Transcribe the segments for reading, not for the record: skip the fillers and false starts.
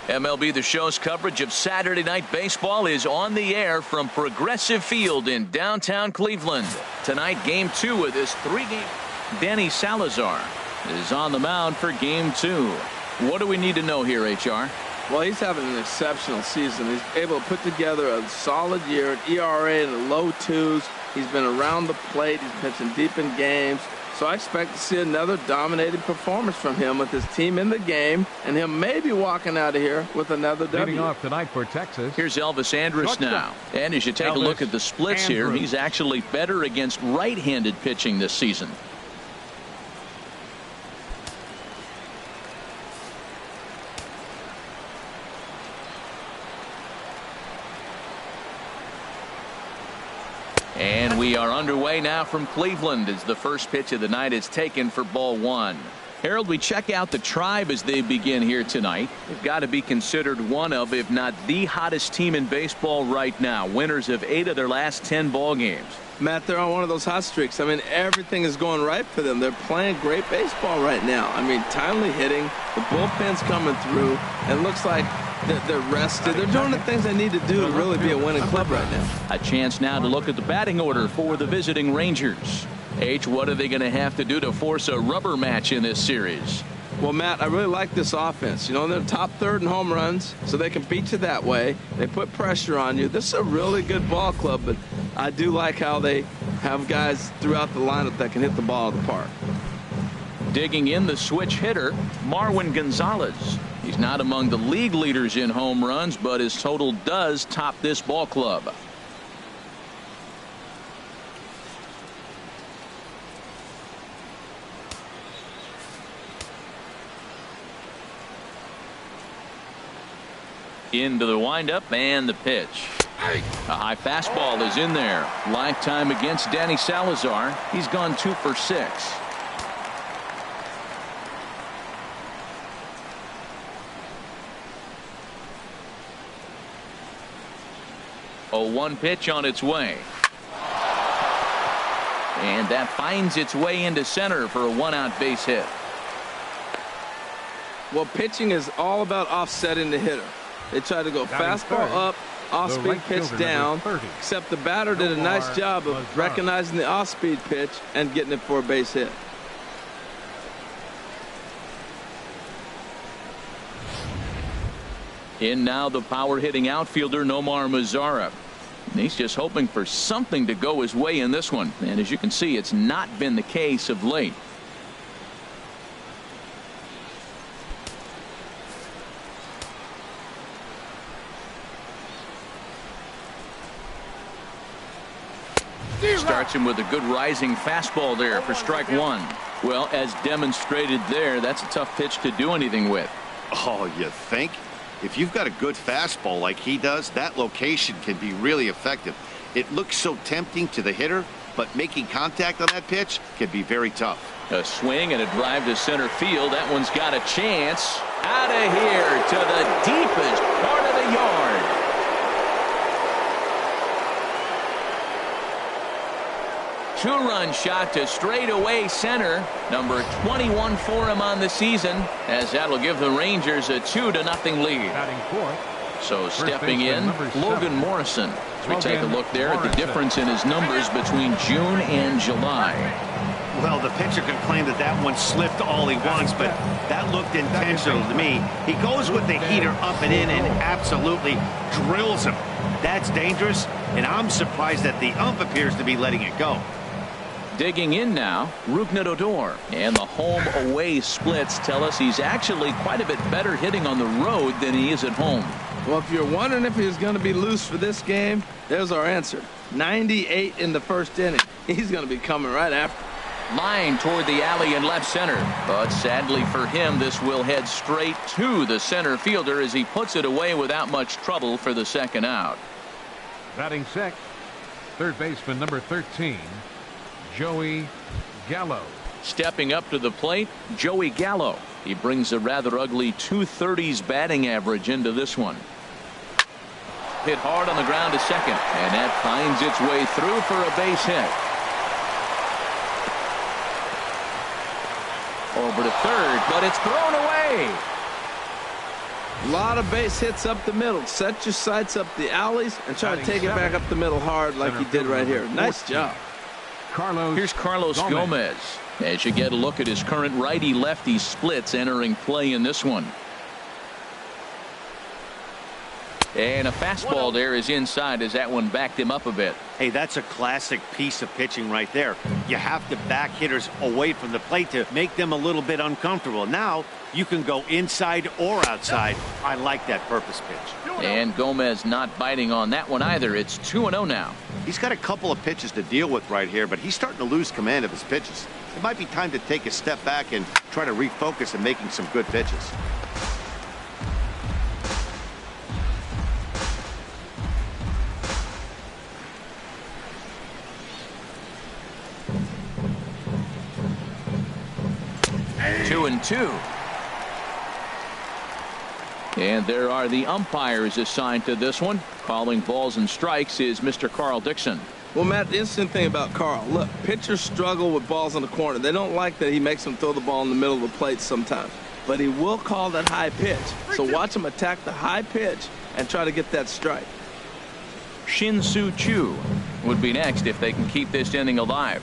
MLB The Show's coverage of Saturday Night Baseball is on the air from Progressive Field in downtown Cleveland. Tonight, Game 2 of this three-game. Danny Salazar is on the mound for Game 2. What do we need to know here, HR? Well, he's having an exceptional season. He's able to put together a solid year, an ERA in the low twos. He's been around the plate. He's pitching deep in games. So I expect to see another dominating performance from him with his team in the game, and him maybe walking out of here with another W. Leading off tonight for Texas. Here's Elvis Andrus now. And as you take a look at the splits here, he's actually better against right-handed pitching this season. And we are underway now from Cleveland as the first pitch of the night is taken for ball one. Harold, we check out the Tribe as they begin here tonight. They've got to be considered one of, if not the hottest team in baseball right now. Winners of 8 of their last 10 ball games. Matt, they're on one of those hot streaks. I mean, everything is going right for them. They're playing great baseball right now. I mean, timely hitting, the bullpen's coming through, and it looks like they're rested. They're doing the things they need to do to really be a winning club right now. A chance now to look at the batting order for the visiting Rangers. H, what are they going to have to do to force a rubber match in this series? Well, Matt, I really like this offense. You know, they're top third in home runs, so they can beat you that way. They put pressure on you. This is a really good ball club, but I do like how they have guys throughout the lineup that can hit the ball out of the park. Digging in the switch hitter, Marwin Gonzalez. He's not among the league leaders in home runs, but his total does top this ball club. Into the windup and the pitch. A high fastball is in there. Lifetime against Danny Salazar. He's gone 2 for 6. A 1 pitch on its way. And that finds its way into center for a 1-out base hit. Well, pitching is all about offsetting the hitter. They try to go fastball up, off-speed pitch down, except the batter did a nice job of recognizing the off-speed pitch and getting it for a base hit. In now the power-hitting outfielder Nomar Mazara. He's just hoping for something to go his way in this one. And as you can see, it's not been the case of late. Starts him with a good rising fastball there for strike 1. Well, as demonstrated there, that's a tough pitch to do anything with. Oh, you think? If you've got a good fastball like he does, that location can be really effective. It looks so tempting to the hitter, but making contact on that pitch can be very tough. A swing and a drive to center field. That one's got a chance. Out of here to the deepest part of the yard. Two-run shot to straightaway center. Number 21 for him on the season, as that'll give the Rangers a 2-0 lead. So stepping in, Logan Morrison. As we take a look there at the difference in his numbers between June and July. Well, the pitcher can claim that that one slipped all he wants, but that looked intentional to me. He goes with the heater up and in and absolutely drills him. That's dangerous, and I'm surprised that the ump appears to be letting it go. Digging in now, Rougned Odor. And the home-away splits tell us he's actually quite a bit better hitting on the road than he is at home. Well, if you're wondering if he's going to be loose for this game, there's our answer. 98 in the first inning. He's going to be coming right after. Line toward the alley in left center. But sadly for him, this will head straight to the center fielder as he puts it away without much trouble for the second out. Batting sixth, third baseman number 13, Joey Gallo. Stepping up to the plate, Joey Gallo. He brings a rather ugly 230s batting average into this one. Hit hard on the ground to second, and that finds its way through for a base hit. Over to third, but it's thrown away. A lot of base hits up the middle. Set your sights up the alleys and try to take it back up the middle hard like he did right here. Nice job. Here's Carlos Gomez. As you get a look at his current righty-lefty splits entering play in this one. And a fastball there is inside as that one backed him up a bit. Hey, that's a classic piece of pitching right there. You have to back hitters away from the plate to make them a little bit uncomfortable. Now you can go inside or outside. I like that purpose pitch. And Gomez not biting on that one either. It's 2-0 now. He's got a couple of pitches to deal with right here, but he's starting to lose command of his pitches. It might be time to take a step back and try to refocus on making some good pitches. Two and two. And there are the umpires assigned to this one. Calling balls and strikes is Mr. Carl Dixon. Well, Matt, the interesting thing about Carl, look, pitchers struggle with balls in the corner. They don't like that he makes them throw the ball in the middle of the plate sometimes. But he will call that high pitch. So watch him attack the high pitch and try to get that strike. Shin-Soo Choo would be next if they can keep this inning alive.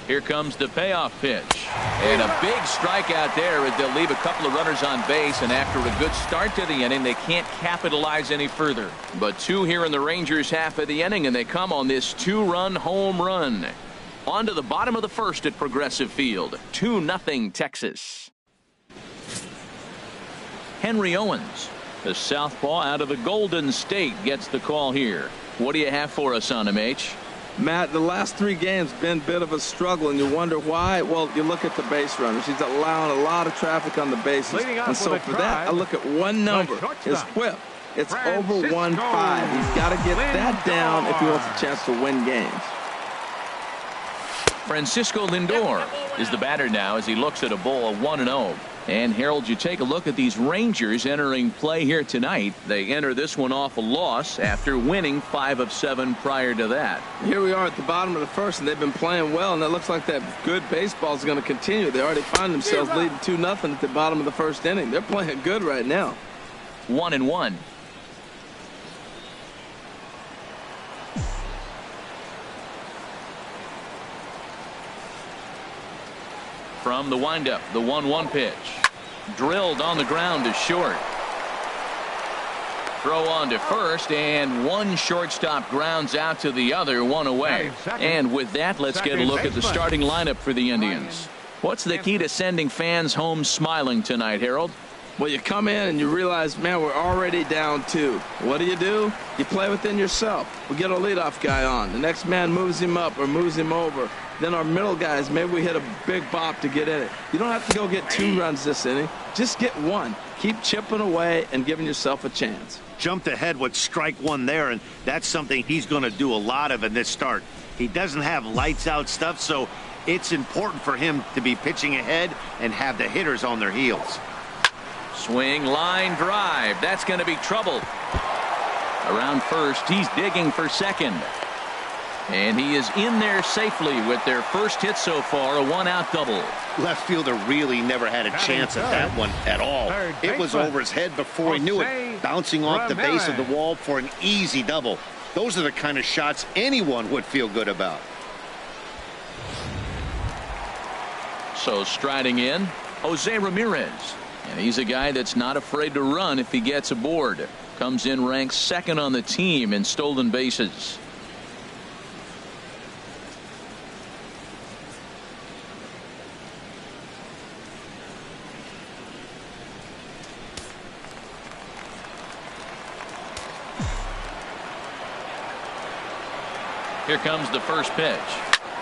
Here comes the payoff pitch. And a big strikeout there as they'll leave a couple of runners on base. And after a good start to the inning, they can't capitalize any further. But two here in the Rangers half of the inning, and they come on this two-run home run. On to the bottom of the first at Progressive Field. 2-0 Texas. Henry Owens, the southpaw out of the Golden State, gets the call here. What do you have for us on him, H? Matt, the last three games been a bit of a struggle, and you wonder why. Well, you look at the base runners. He's allowing a lot of traffic on the bases. And so for that, I look at one number, his whip. It's over 1.5. He's got to get that down if he wants a chance to win games. Francisco Lindor is the batter now as he looks at a ball 1-0. And Harold, you take a look at these Rangers entering play here tonight. They enter this one off a loss after winning 5 of 7 prior to that. Here we are at the bottom of the first, and they've been playing well, and it looks like that good baseball is going to continue. They already find themselves leading 2-0 at the bottom of the first inning. They're playing good right now. 1-1. From the windup, the 1-1 pitch. Drilled on the ground to short. Throw on to first, and one shortstop grounds out to the other, one away. And with that, let's get a look at the starting lineup for the Indians. What's the key to sending fans home smiling tonight, Harold? Well, you come in and you realize, man, we're already down 2. What do? You play within yourself. We get our leadoff guy on. The next man moves him up or moves him over. Then our middle guys, maybe we hit a big bop to get in it. You don't have to go get 2 runs this inning. Just get 1. Keep chipping away and giving yourself a chance. Jumped ahead with strike 1 there, and that's something he's going to do a lot of in this start. He doesn't have lights out stuff, so it's important for him to be pitching ahead and have the hitters on their heels. Swing, line, drive. That's going to be trouble. Around first, he's digging for second. And he is in there safely with their first hit so far, a 1-out double. Left fielder really never had a chance at that one at all. It was over his head before he knew it, bouncing off the base of the wall for an easy double. Those are the kind of shots anyone would feel good about. So striding in, Jose Ramirez. And he's a guy that's not afraid to run if he gets aboard. Comes in ranked second on the team in stolen bases. Here comes the first pitch.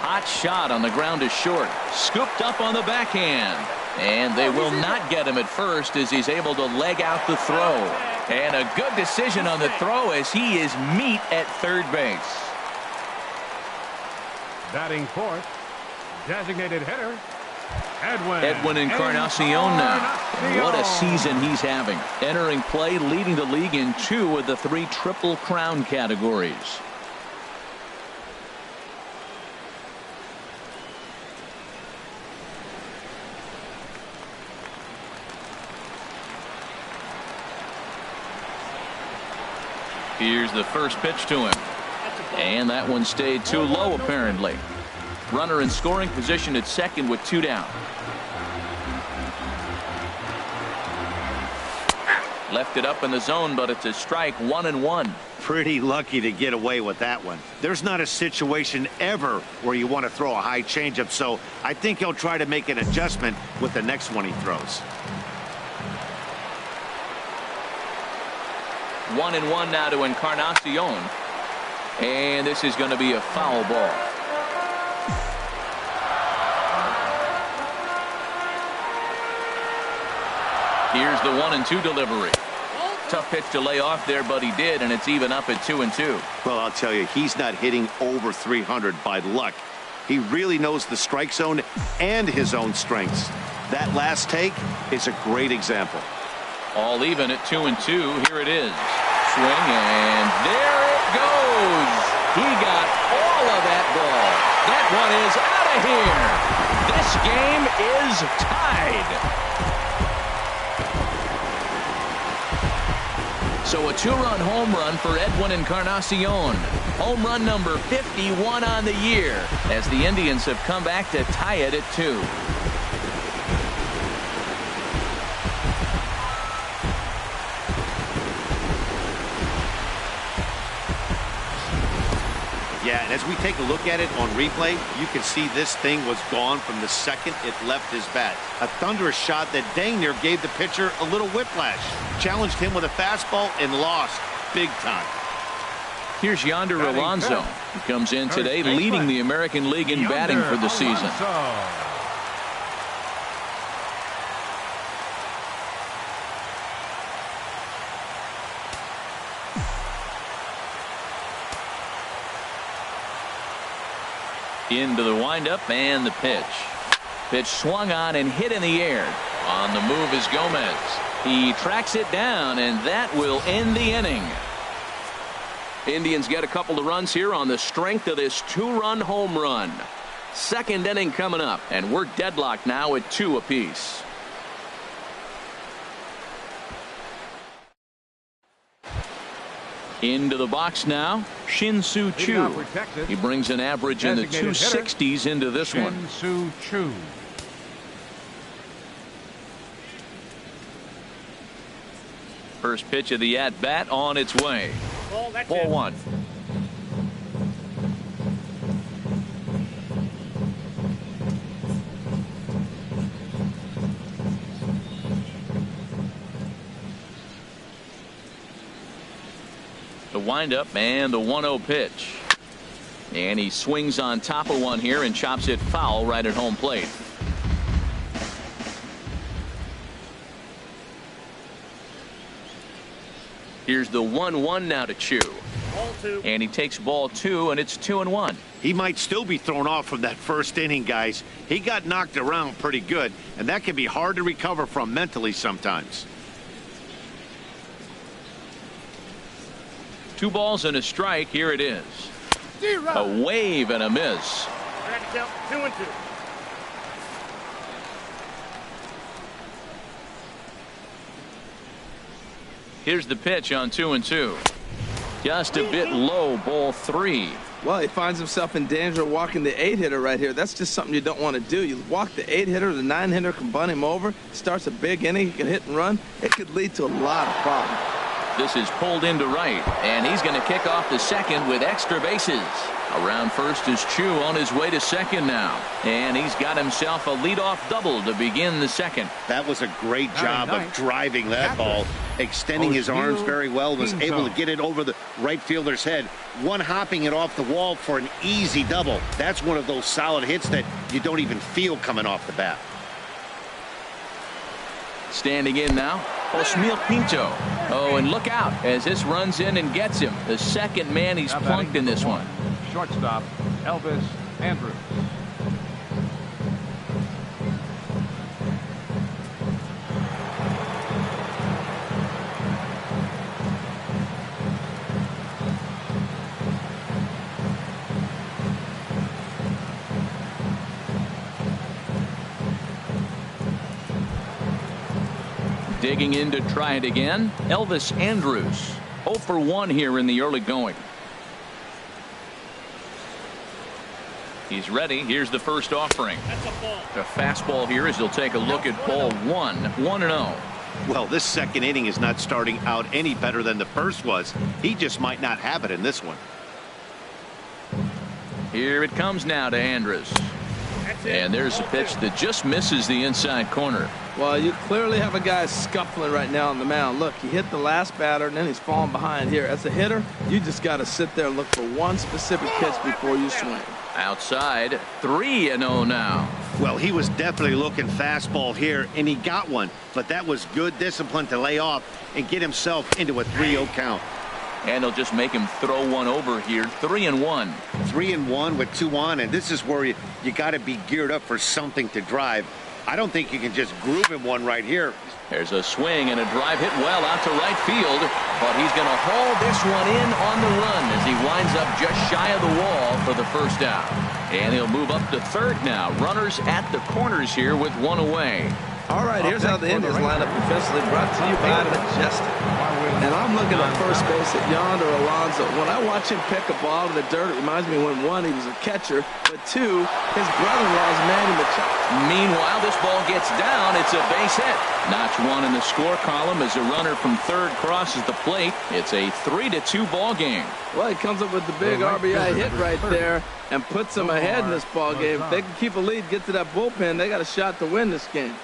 Hot shot on the ground to short. Scooped up on the backhand. And they will not get him at first as he's able to leg out the throw. And a good decision on the throw as he is meat at third base. Batting fourth, designated hitter, Edwin Encarnacion now. What a season he's having. Entering play, leading the league in 2 of the 3 Triple Crown categories. Here's the first pitch to him. And that one stayed too low, apparently. Runner in scoring position at second with 2 down. Left it up in the zone, but it's a strike, 1-1. Pretty lucky to get away with that one. There's not a situation ever where you want to throw a high changeup, so I think he'll try to make an adjustment with the next one he throws. 1-1 now to Encarnacion. And this is going to be a foul ball. Here's the 1-2 delivery. Tough pitch to lay off there, but he did, and it's even up at 2-2. Well, I'll tell you, he's not hitting over 300 by luck. He really knows the strike zone and his own strengths. That last take is a great example. All even at 2-2. Here it is. Swing, and there it goes. He got all of that ball. That one is out of here. This game is tied. So a 2-run home run for Edwin Encarnacion. Home run number 51 on the year as the Indians have come back to tie it at 2. Yeah, and as we take a look at it on replay, you can see this thing was gone from the second it left his bat. A thunderous shot that dang near gave the pitcher a little whiplash. Challenged him with a fastball and lost big time. Here's Yonder Alonso. He comes in today leading the American League in batting for the season. Into the windup and the pitch. Pitch swung on and hit in the air. On the move is Gomez. He tracks it down, and that will end the inning. Indians get a couple of runs here on the strength of this 2-run home run. Second inning coming up, and we're deadlocked now at 2 apiece. Into the box now, Shin-Soo Choo. He brings an average in the 260s into this one. Shin-Soo Choo. First pitch of the at-bat on its way. Ball 1. The windup and the 1-0 pitch. And he swings on top of one here and chops it foul right at home plate. Here's the 1-1 now to Choo. And he takes ball 2, and it's 2-1. He might still be thrown off from that first inning, guys. He got knocked around pretty good, and that can be hard to recover from mentally sometimes. 2 balls and a strike. Here it is. A wave and a miss. 2-2. Here's the pitch on 2-2. Just a bit low, ball 3. Well, he finds himself in danger of walking the 8-hitter right here. That's just something you don't want to do. You walk the 8-hitter, the 9-hitter can bunt him over. Starts a big inning, he can hit and run. It could lead to a lot of problems. This is pulled into right, and he's going to kick off the second with extra bases. Around first is Choo on his way to second now, and he's got himself a leadoff double to begin the second. That was a great job of driving that ball, extending his arms very well, was able to get it over the right fielder's head, one hopping it off the wall for an easy double. That's one of those solid hits that you don't even feel coming off the bat. Standing in now, Osmil Pinto. Oh, and look out as this runs in and gets him. The second man he's plunked in this one. Shortstop, Elvis Andrus. Digging in to try it again, Elvis Andrus. 0 for 1 here in the early going. He's ready. Here's the first offering. The fastball here as he'll take a look at ball 1. 1-0. Well, this second inning is not starting out any better than the first was. He just might not have it in this one. Here it comes now to Andrus. And there's a pitch that just misses the inside corner. Well, you clearly have a guy scuffling right now on the mound. Look, he hit the last batter, and then he's falling behind here. As a hitter, you just got to sit there and look for one specific pitch before you swing. Outside, 3-0 now. Well, he was definitely looking fastball here, and he got one. But that was good discipline to lay off and get himself into a 3-0 count. And he'll just make him throw one over here. 3-1. 3-1 with 2 on, and this is where you got to be geared up for something to drive. I don't think you can just groove him one right here. There's a swing and a drive hit well out to right field, but he's going to haul this one in on the run as he winds up just shy of the wall for the first out. And he'll move up to third now. Runners at the corners here with 1 away. All right, here's how the Indians line up defensively, brought to you by Majestic. And I'm looking at first base at Yonder Alonso. When I watch him pick a ball to the dirt, it reminds me when 1, he was a catcher, but 2, his brother-in-law is Manny Machado. Meanwhile, this ball gets down. It's a base hit. Notch 1 in the score column as a runner from third crosses the plate. It's a 3-2 ball game. Well, he comes up with the big RBI hit right there and puts them ahead in this ball game. If they can keep a lead, get to that bullpen, they got a shot to win this game.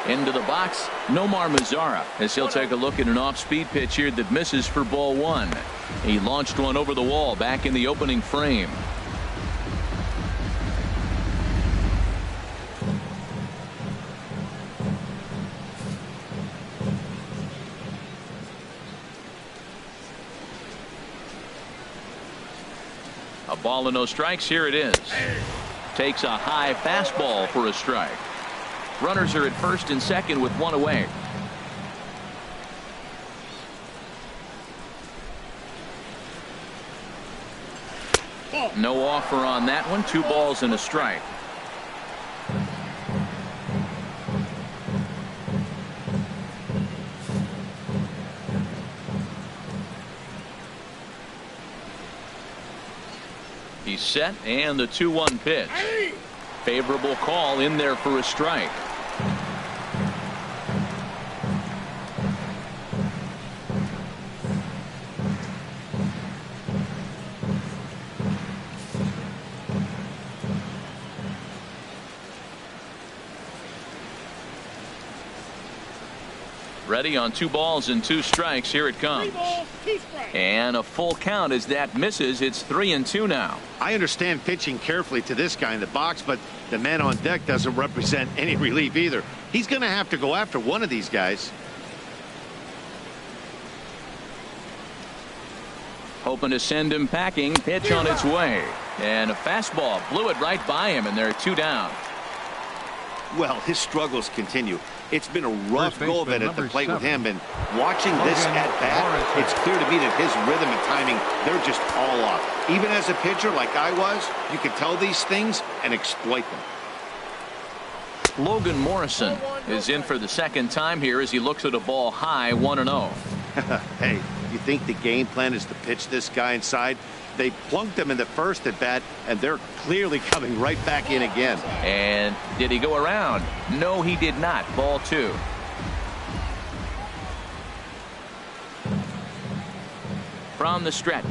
Into the box, Nomar Mazara, as he'll take a look at an off-speed pitch here that misses for ball 1. He launched one over the wall back in the opening frame. A ball and no strikes. Here it is. Takes a high fastball for a strike. Runners are at first and second with 1 away. No offer on that one. 2 balls and a strike. He's set, and the 2-1 pitch. Favorable call in there for a strike. Ready on 2 balls and 2 strikes. Here it comes. 3 balls, 2 strikes. And a full count as that misses. It's 3-2 now. I understand pitching carefully to this guy in the box, but the man on deck doesn't represent any relief either. He's going to have to go after one of these guys. Hoping to send him packing. Pitch on its way. And a fastball blew it right by him, and there are 2 down. Well, his struggles continue. It's been a rough go of it at the plate with him, and watching this at bat, it's clear to me that his rhythm and timing, they're just all off. Even as a pitcher like I was, you can tell these things and exploit them. Logan Morrison is in for the second time here as he looks at a ball high. 1-0. Hey, you think the game plan is to pitch this guy inside? They plunked him in the first at bat, and they're clearly coming right back in again. And did he go around? No, he did not. Ball 2. From the stretch.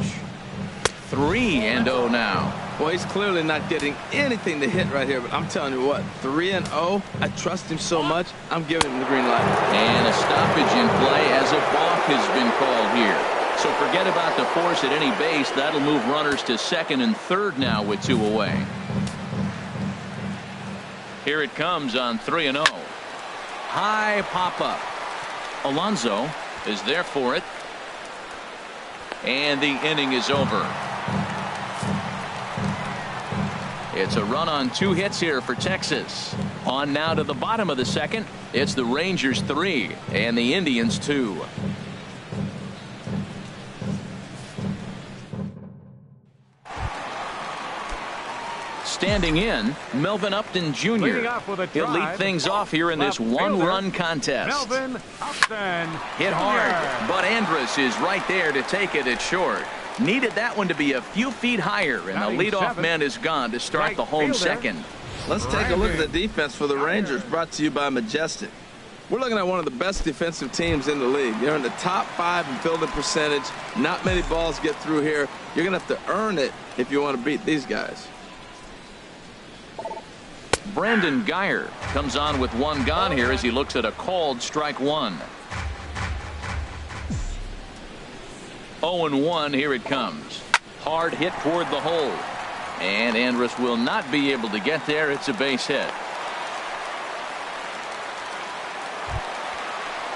3-0 now. Well, he's clearly not getting anything to hit right here, but I'm telling you what, 3-0, I trust him so much, I'm giving him the green light. And a stoppage in play as a balk has been called here. So forget about the force at any base. That'll move runners to second and third now with 2 away. Here it comes on 3-0. High pop-up. Alonso is there for it. And the inning is over. It's a run on 2 hits here for Texas. On now to the bottom of the second. It's the Rangers 3 and the Indians 2. Standing in, Melvin Upton Jr. He'll lead things off here in this one-run contest. Melvin Upton. Hit hard, but Andrus is right there to take it at short. Needed that one to be a few feet higher, and the leadoff man is gone to start the home second. Let's take a look at the defense for the Rangers, brought to you by Majestic. We're looking at one of the best defensive teams in the league. They're in the top 5 in fielding percentage. Not many balls get through here. You're going to have to earn it if you want to beat these guys. Brandon Geyer comes on with one gone here as he looks at a called strike one. 0-1, here it comes. Hard hit toward the hole. And Andrus will not be able to get there. It's a base hit.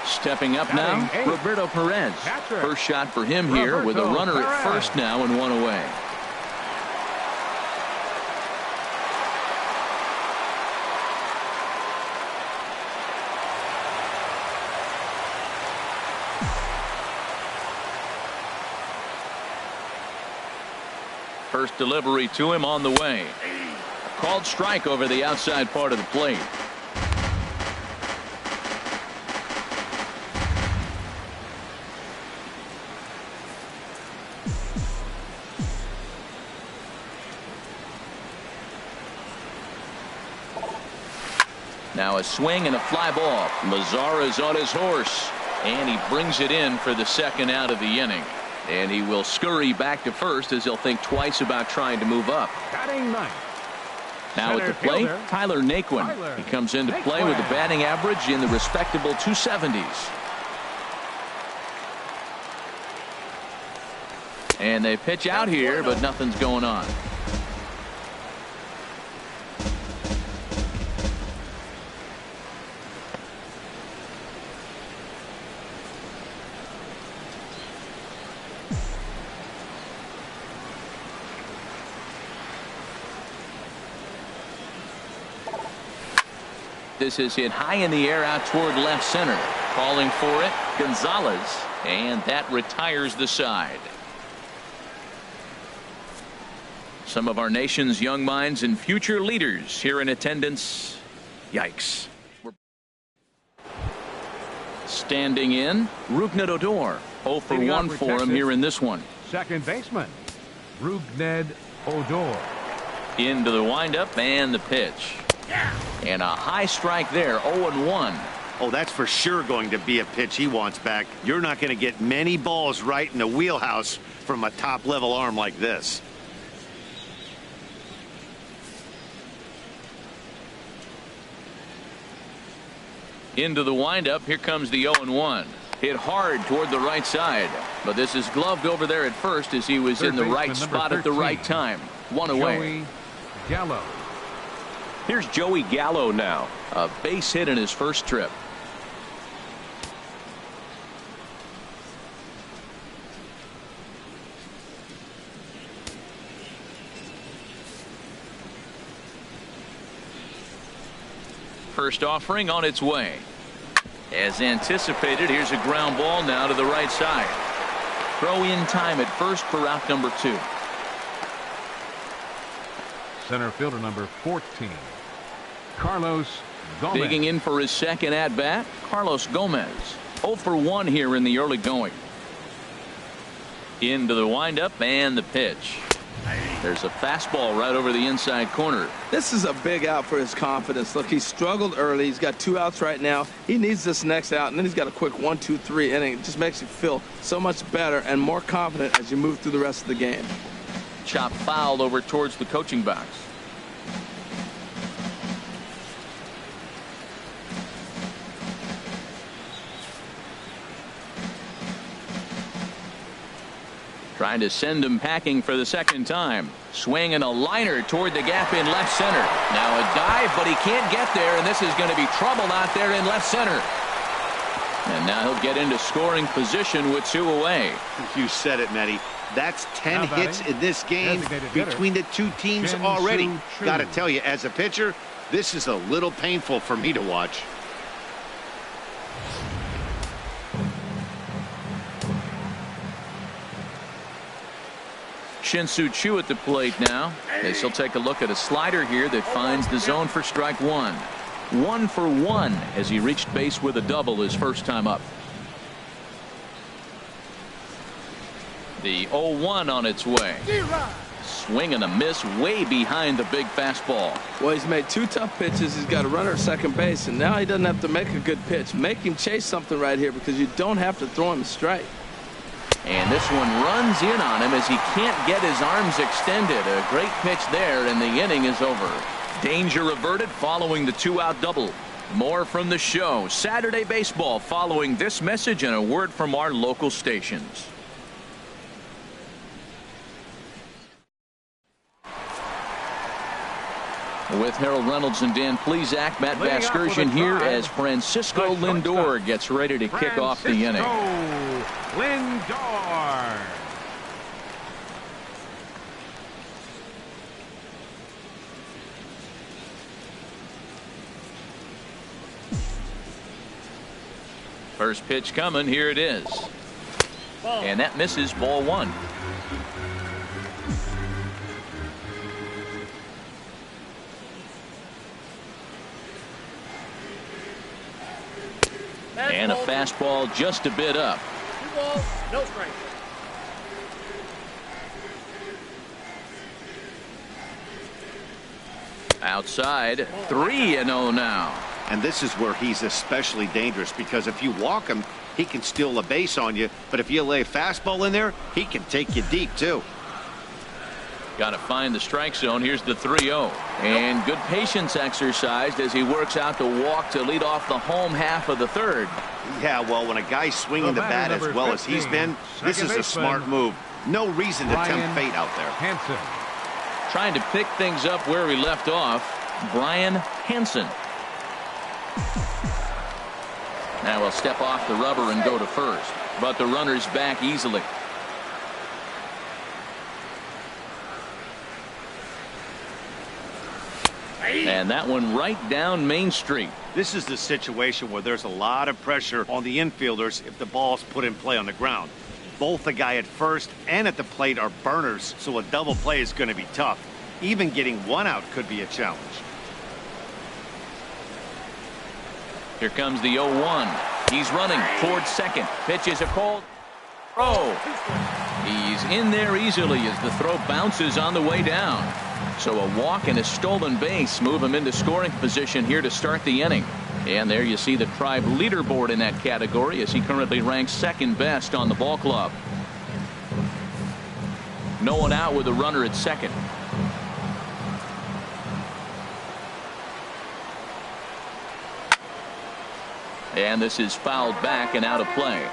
Stepping up now, Roberto Perez. First shot for him here with a runner at first now and one away. First delivery to him on the way. A called strike over the outside part of the plate. Now a swing and a fly ball. Mazara's on his horse, and he brings it in for the second out of the inning. And he will scurry back to first as he'll think twice about trying to move up. Now at the plate, Tyler Naquin. He comes into play with a batting average in the respectable 270s. And they pitch out here, but nothing's going on. This is hit high in the air out toward left center. Calling for it, Gonzalez, and that retires the side. Some of our nation's young minds and future leaders here in attendance. Yikes. Standing in, Rougned Odor. 0 for 1 for him here in this one. Second baseman, Rougned Odor. Into the windup and the pitch. And a high strike there. 0-1. Oh, that's for sure going to be a pitch he wants back. You're not going to get many balls right in the wheelhouse from a top level arm like this. Into the windup. Here comes the 0-1. Hit hard toward the right side, but this is gloved over there at first as he was in the right spot at the right time. One away. Joey Gallo. Here's Joey Gallo now. A base hit in his first trip. First offering on its way. As anticipated, here's a ground ball now to the right side. Throw in time at first for out number 2. Center fielder number 14, Carlos Gomez. Digging in for his second at bat, Carlos Gomez. 0 for 1 here in the early going. Into the windup and the pitch. There's a fastball right over the inside corner. This is a big out for his confidence. Look, he struggled early. He's got 2 outs right now. He needs this next out, and then he's got a quick 1, 2, 3 inning. It just makes you feel so much better and more confident as you move through the rest of the game. Chop fouled over towards the coaching box. Trying to send him packing for the second time. Swing and a liner toward the gap in left center. Now a dive, but he can't get there, and this is going to be trouble out there in left center. And now he'll get into scoring position with 2 away. You said it, Matty. That's 10 hits in this game between the two teams already. Got to tell you, as a pitcher, this is a little painful for me to watch. Shin-Soo Choo at the plate now, as he'll take a look at a slider here that finds the zone for strike one. 1 for 1 as he reached base with a double his first time up. The 0-1 on its way. Swing and a miss way behind the big fastball. Well, he's made 2 tough pitches. He's got a runner at second base, and now he doesn't have to make a good pitch. Make him chase something right here because you don't have to throw him straight. And this one runs in on him as he can't get his arms extended. A great pitch there, and the inning is over. Danger averted following the 2-out double. More from the show. Saturday baseball following this message and a word from our local stations. With Harold Reynolds and Dan Plesac, Matt Vasgersian here as Francisco Lindor gets ready to kick off the inning. Lindor. First pitch coming. Here it is. And that misses, ball 1. And a fastball just a bit up. 2 balls, no strike. Outside, 3-0 now. And this is where he's especially dangerous, because if you walk him, he can steal a base on you. But if you lay a fastball in there, he can take you deep, too. Got to find the strike zone. Here's the 3-0. And good patience exercised as he works out the walk to lead off the home half of the third. Yeah, well, when a guy's swinging the bat as well as he's been, this is a smart move. No reason to tempt fate out there. Hansen. Trying to pick things up where we left off, Brian Hansen. Now he'll step off the rubber and go to first, but the runner's back easily. And that one right down Main Street. This is the situation where there's a lot of pressure on the infielders if the ball's put in play on the ground. Both the guy at first and at the plate are burners, so a double play is going to be tough. Even getting 1 out could be a challenge. Here comes the 0-1. He's running towards second. Pitch is a called throw. He's in there easily as the throw bounces on the way down. So a walk and a stolen base move him into scoring position here to start the inning. And there you see the Tribe leaderboard in that category as he currently ranks second best on the ball club. No one out with a runner at second. And this is fouled back and out of play.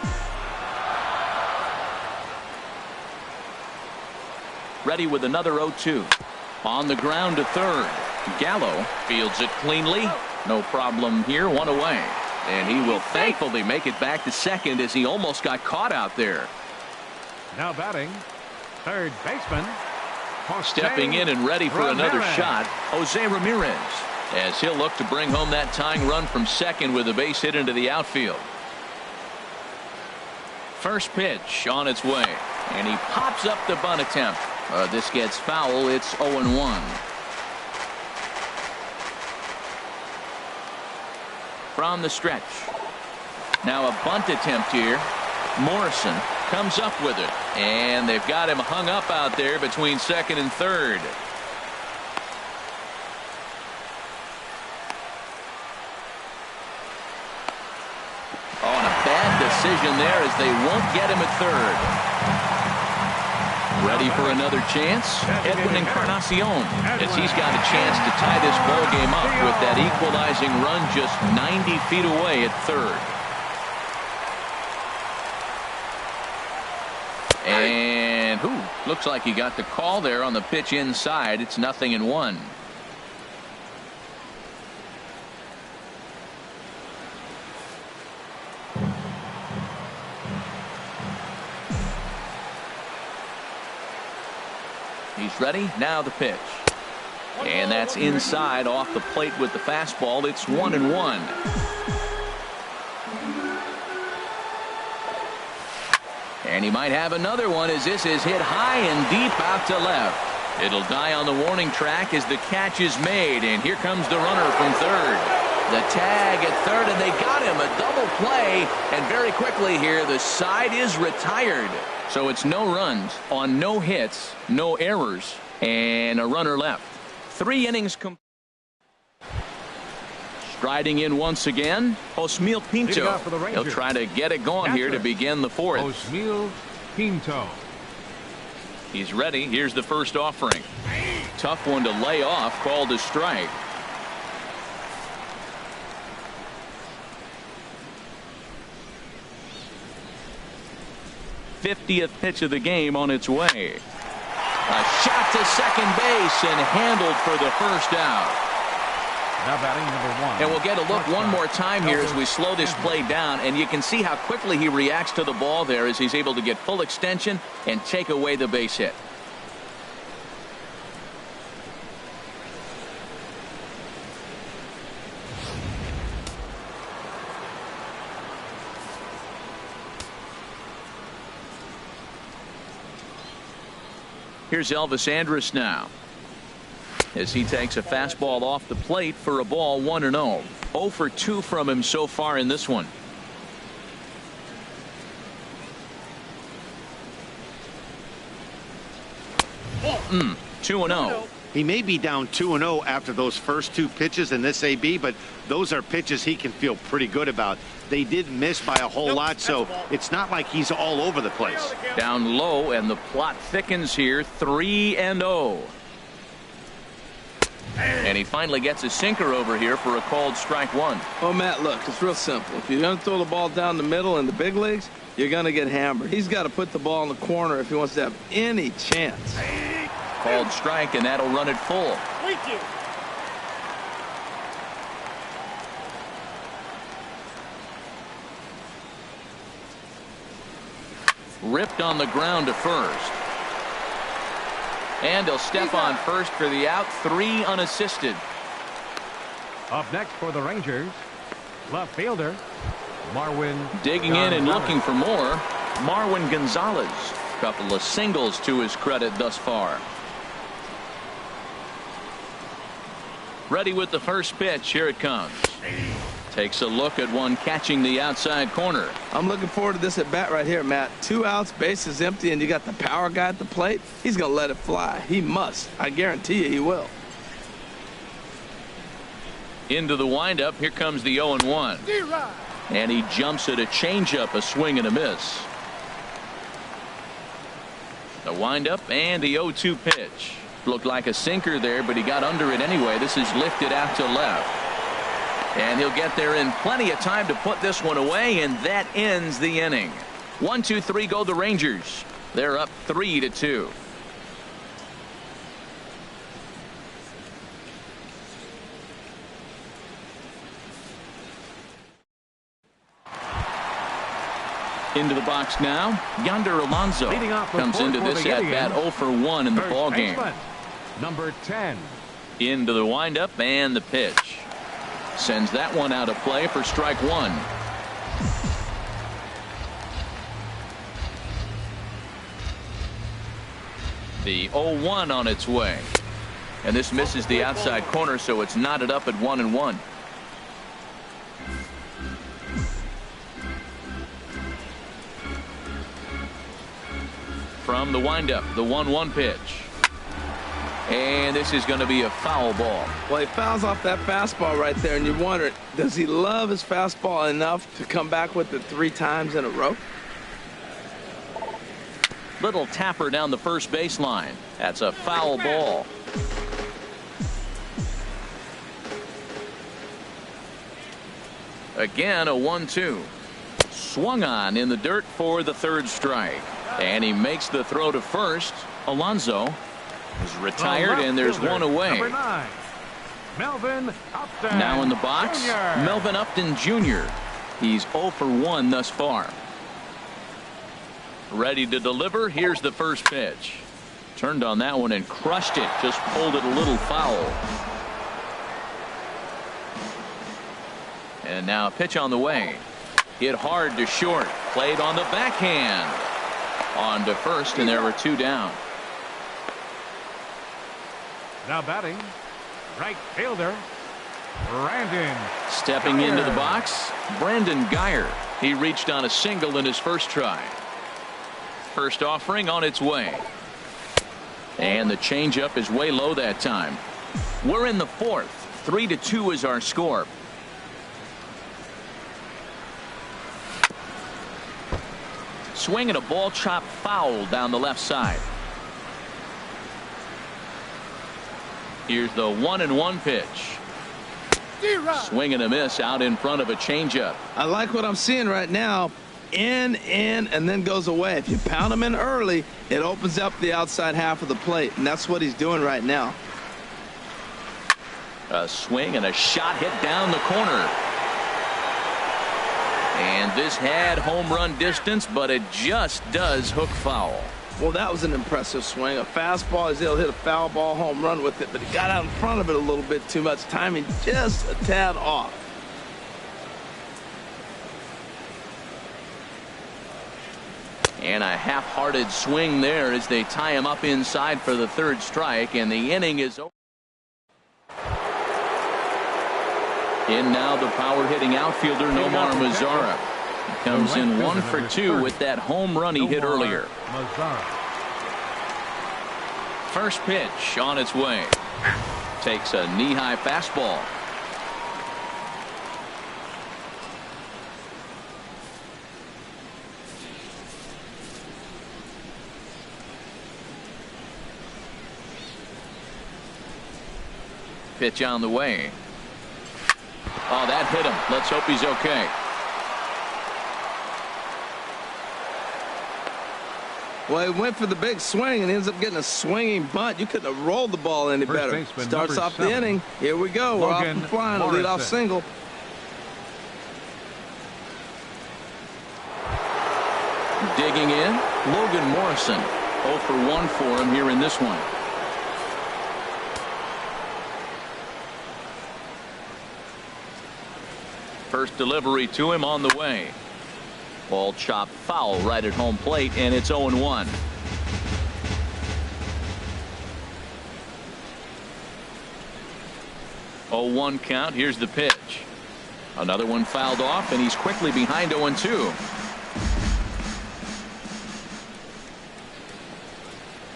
Ready with another 0-2. On the ground to third. Gallo fields it cleanly. No problem here. 1 away. And he will thankfully make it back to second as he almost got caught out there. Now batting, third baseman. Stepping in and ready for another shot, Jose Ramirez, as he'll look to bring home that tying run from second with a base hit into the outfield. First pitch on its way, and he pops up the bunt attempt. This gets foul. It's 0-1. From the stretch. Now a bunt attempt here. Morrison comes up with it, and they've got him hung up out there between second and third. Oh, and a bad decision there as they won't get him at third. Ready for another chance? Edwin Encarnacion, as he's got a chance to tie this ball game up with that equalizing run just 90 feet away at third. And looks like he got the call there on the pitch inside. It's 0-1. He's ready. Now the pitch. And that's inside off the plate with the fastball. It's 1-1. And he might have another one as this is hit high and deep out to left. It'll die on the warning track as the catch is made. And here comes the runner from third. The tag at third, and they got him. A double play. And very quickly here, the side is retired. So it's no runs on no hits, no errors, and a runner left. 3 innings complete. Striding in once again, Osmeal Pinto. He'll try to get it going here to begin the fourth. Osmeal Pinto. He's ready. Here's the first offering. Tough one to lay off, called a strike. '50th pitch of the game on its way. A shot to second base and handled for the first out. Now batting number 1. And we'll get a look one more time here as we slow this play down, and you can see how quickly he reacts to the ball there as he's able to get full extension and take away the base hit. Here's Elvis Andrus now, as he takes a fastball off the plate for a ball 1-0. 0 for 2 from him so far in this one. Mm, 2-0. He may be down 2-0 after those first 2 pitches in this AB, but those are pitches he can feel pretty good about. They did miss by a whole lot, so it's not like he's all over the place. Down low, and the plot thickens here. 3-0. And he finally gets a sinker over here for a called strike 1. Well, Matt, look, it's real simple. If you're going to throw the ball down the middle in the big leagues, you're going to get hammered. He's got to put the ball in the corner if he wants to have any chance. Called strike, and that'll run it full. Thank you. Ripped on the ground to first. And he'll step on first for the out. 3 unassisted. Up next for the Rangers, left fielder Marwin. Digging in and looking for more, Marwin Gonzalez. Couple of singles to his credit thus far. Ready with the first pitch. Here it comes. Takes a look at one catching the outside corner. I'm looking forward to this at bat right here, Matt. 2 outs, bases empty, and you got the power guy at the plate. He's going to let it fly. He must. I guarantee you he will. Into the windup. Here comes the 0-1. And he jumps at a changeup, a swing and a miss. The windup and the 0-2 pitch. Looked like a sinker there, but he got under it anyway. This is lifted out to left. And he'll get there in plenty of time to put this one away, and that ends the inning. 1, 2, 3 go the Rangers. They're up 3-2. Into the box now, Yonder Alonso comes into this at bat 0 for 1 in the ball game. Number 10. Into the windup and the pitch. Sends that one out of play for strike 1. The 0-1 on its way. And this misses the outside corner, so it's knotted up at 1-1. From the windup, the 1-1 pitch. And this is going to be a foul ball. Well, he fouls off that fastball right there, and you wonder, does he love his fastball enough to come back with it 3 times in a row? Little tapper down the first baseline. That's a foul ball. Again, a 1-2. Swung on in the dirt for the 3rd strike. And he makes the throw to first. Alonso is retired, and there's one away. Number 9, Melvin Upton. Now in the box, Jr. Melvin Upton Jr. He's 0 for 1 thus far. Ready to deliver. Here's the first pitch. Turned on that one and crushed it. Just pulled it a little foul. And now a pitch on the way. Hit hard to short. Played on the backhand. On to first, and there were 2 down. Now batting, right fielder, Brandon. Stepping Geyer. into the box, Brandon Geyer. He reached on a single in his first try. First offering on its way. And the changeup is way low that time. We're in the 4th. 3-2 is our score. Swinging a ball chopped foul down the left side. Here's the 1-1 pitch. Swing and a miss out in front of a changeup. I like what I'm seeing right now. In, and then goes away. If you pound him in early, it opens up the outside half of the plate, and that's what he's doing right now. A swing and a shot hit down the corner. And this had home run distance, but it just does hook foul. Well, that was an impressive swing. A fastball, he's able to hit a foul ball home run with it, but he got out in front of it a little bit too much. Timing just a tad off. And a half-hearted swing there as they tie him up inside for the 3rd strike, and the inning is over. In now the power-hitting outfielder Nomar Mazara. Comes in 1 for 2 with that home run he hit earlier. First pitch on its way. Takes a knee-high fastball. Pitch on the way. Oh, that hit him. Let's hope he's okay. Well, he went for the big swing and ends up getting a swinging bunt. You couldn't have rolled the ball any better. Starts off the inning. Here we go. We're off and flying. A leadoff single. Digging in, Logan Morrison. 0 for 1 for him here in this one. First delivery to him on the way. Ball chopped foul right at home plate, and it's 0-1. Oh, 1 count. Here's the pitch. Another one fouled off, and he's quickly behind 0-2.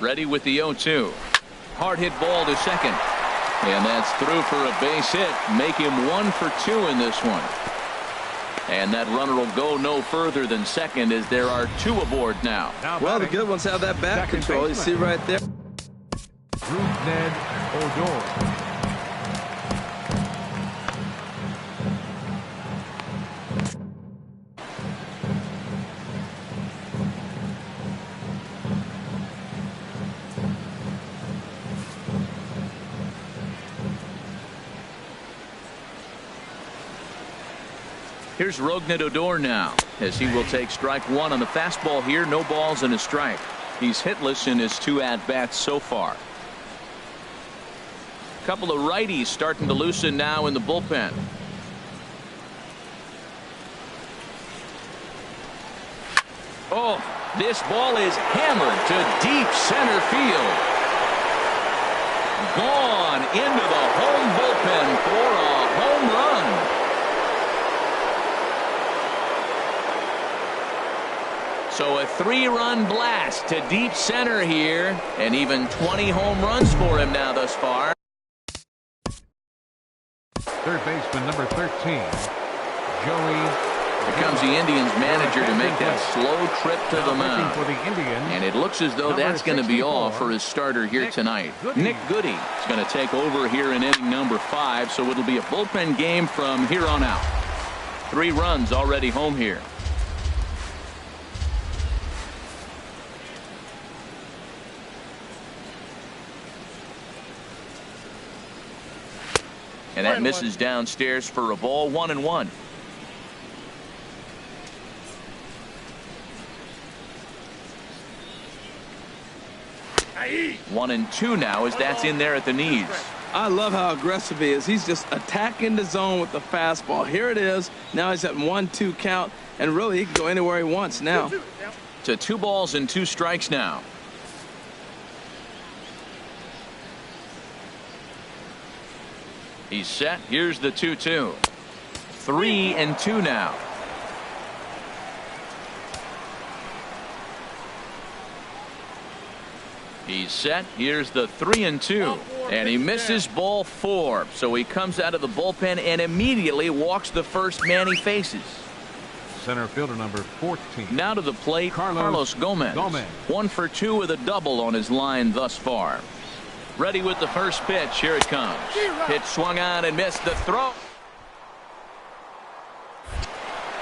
Ready with the 0-2. Hard hit ball to second. And that's through for a base hit. Make him 1 for 2 in this one. And that runner will go no further than second as there are 2 aboard now. Well, the good ones have that bat control. You see right there. Ned Odor. Here's Rougned Odor now as he will take strike 1 on the fastball here. No balls and a strike. He's hitless in his 2 at-bats so far. A couple of righties starting to loosen now in the bullpen. Oh, this ball is hammered to deep center field. Gone into the home bullpen for a home run. So a 3-run blast to deep center here, and even 20 home runs for him now thus far. Third baseman number 13, Joey. Here comes the Indians manager to make that slow trip to the mound. And it looks as though that's going to be all for his starter here tonight. Nick Goody is going to take over here in inning number 5, so it'll be a bullpen game from here on out. 3 runs already home here. And that misses downstairs for a ball. 1-1. One and 2 now as that's in there at the knees. I love how aggressive he is. He's just attacking the zone with the fastball. Here it is. Now he's at 1-2 count, and really he can go anywhere he wants now. to 2 balls and 2 strikes now. He's set. Here's the 2-2. 3-2 now. He's set. Here's the 3-2. And he misses ball 4. So he comes out of the bullpen and immediately walks the first man he faces. Center fielder number 14. Now to the plate, Carlos Gomez. 1 for 2 with a double on his line thus far. Ready with the first pitch. Here it comes. Pitch swung on and missed the throw.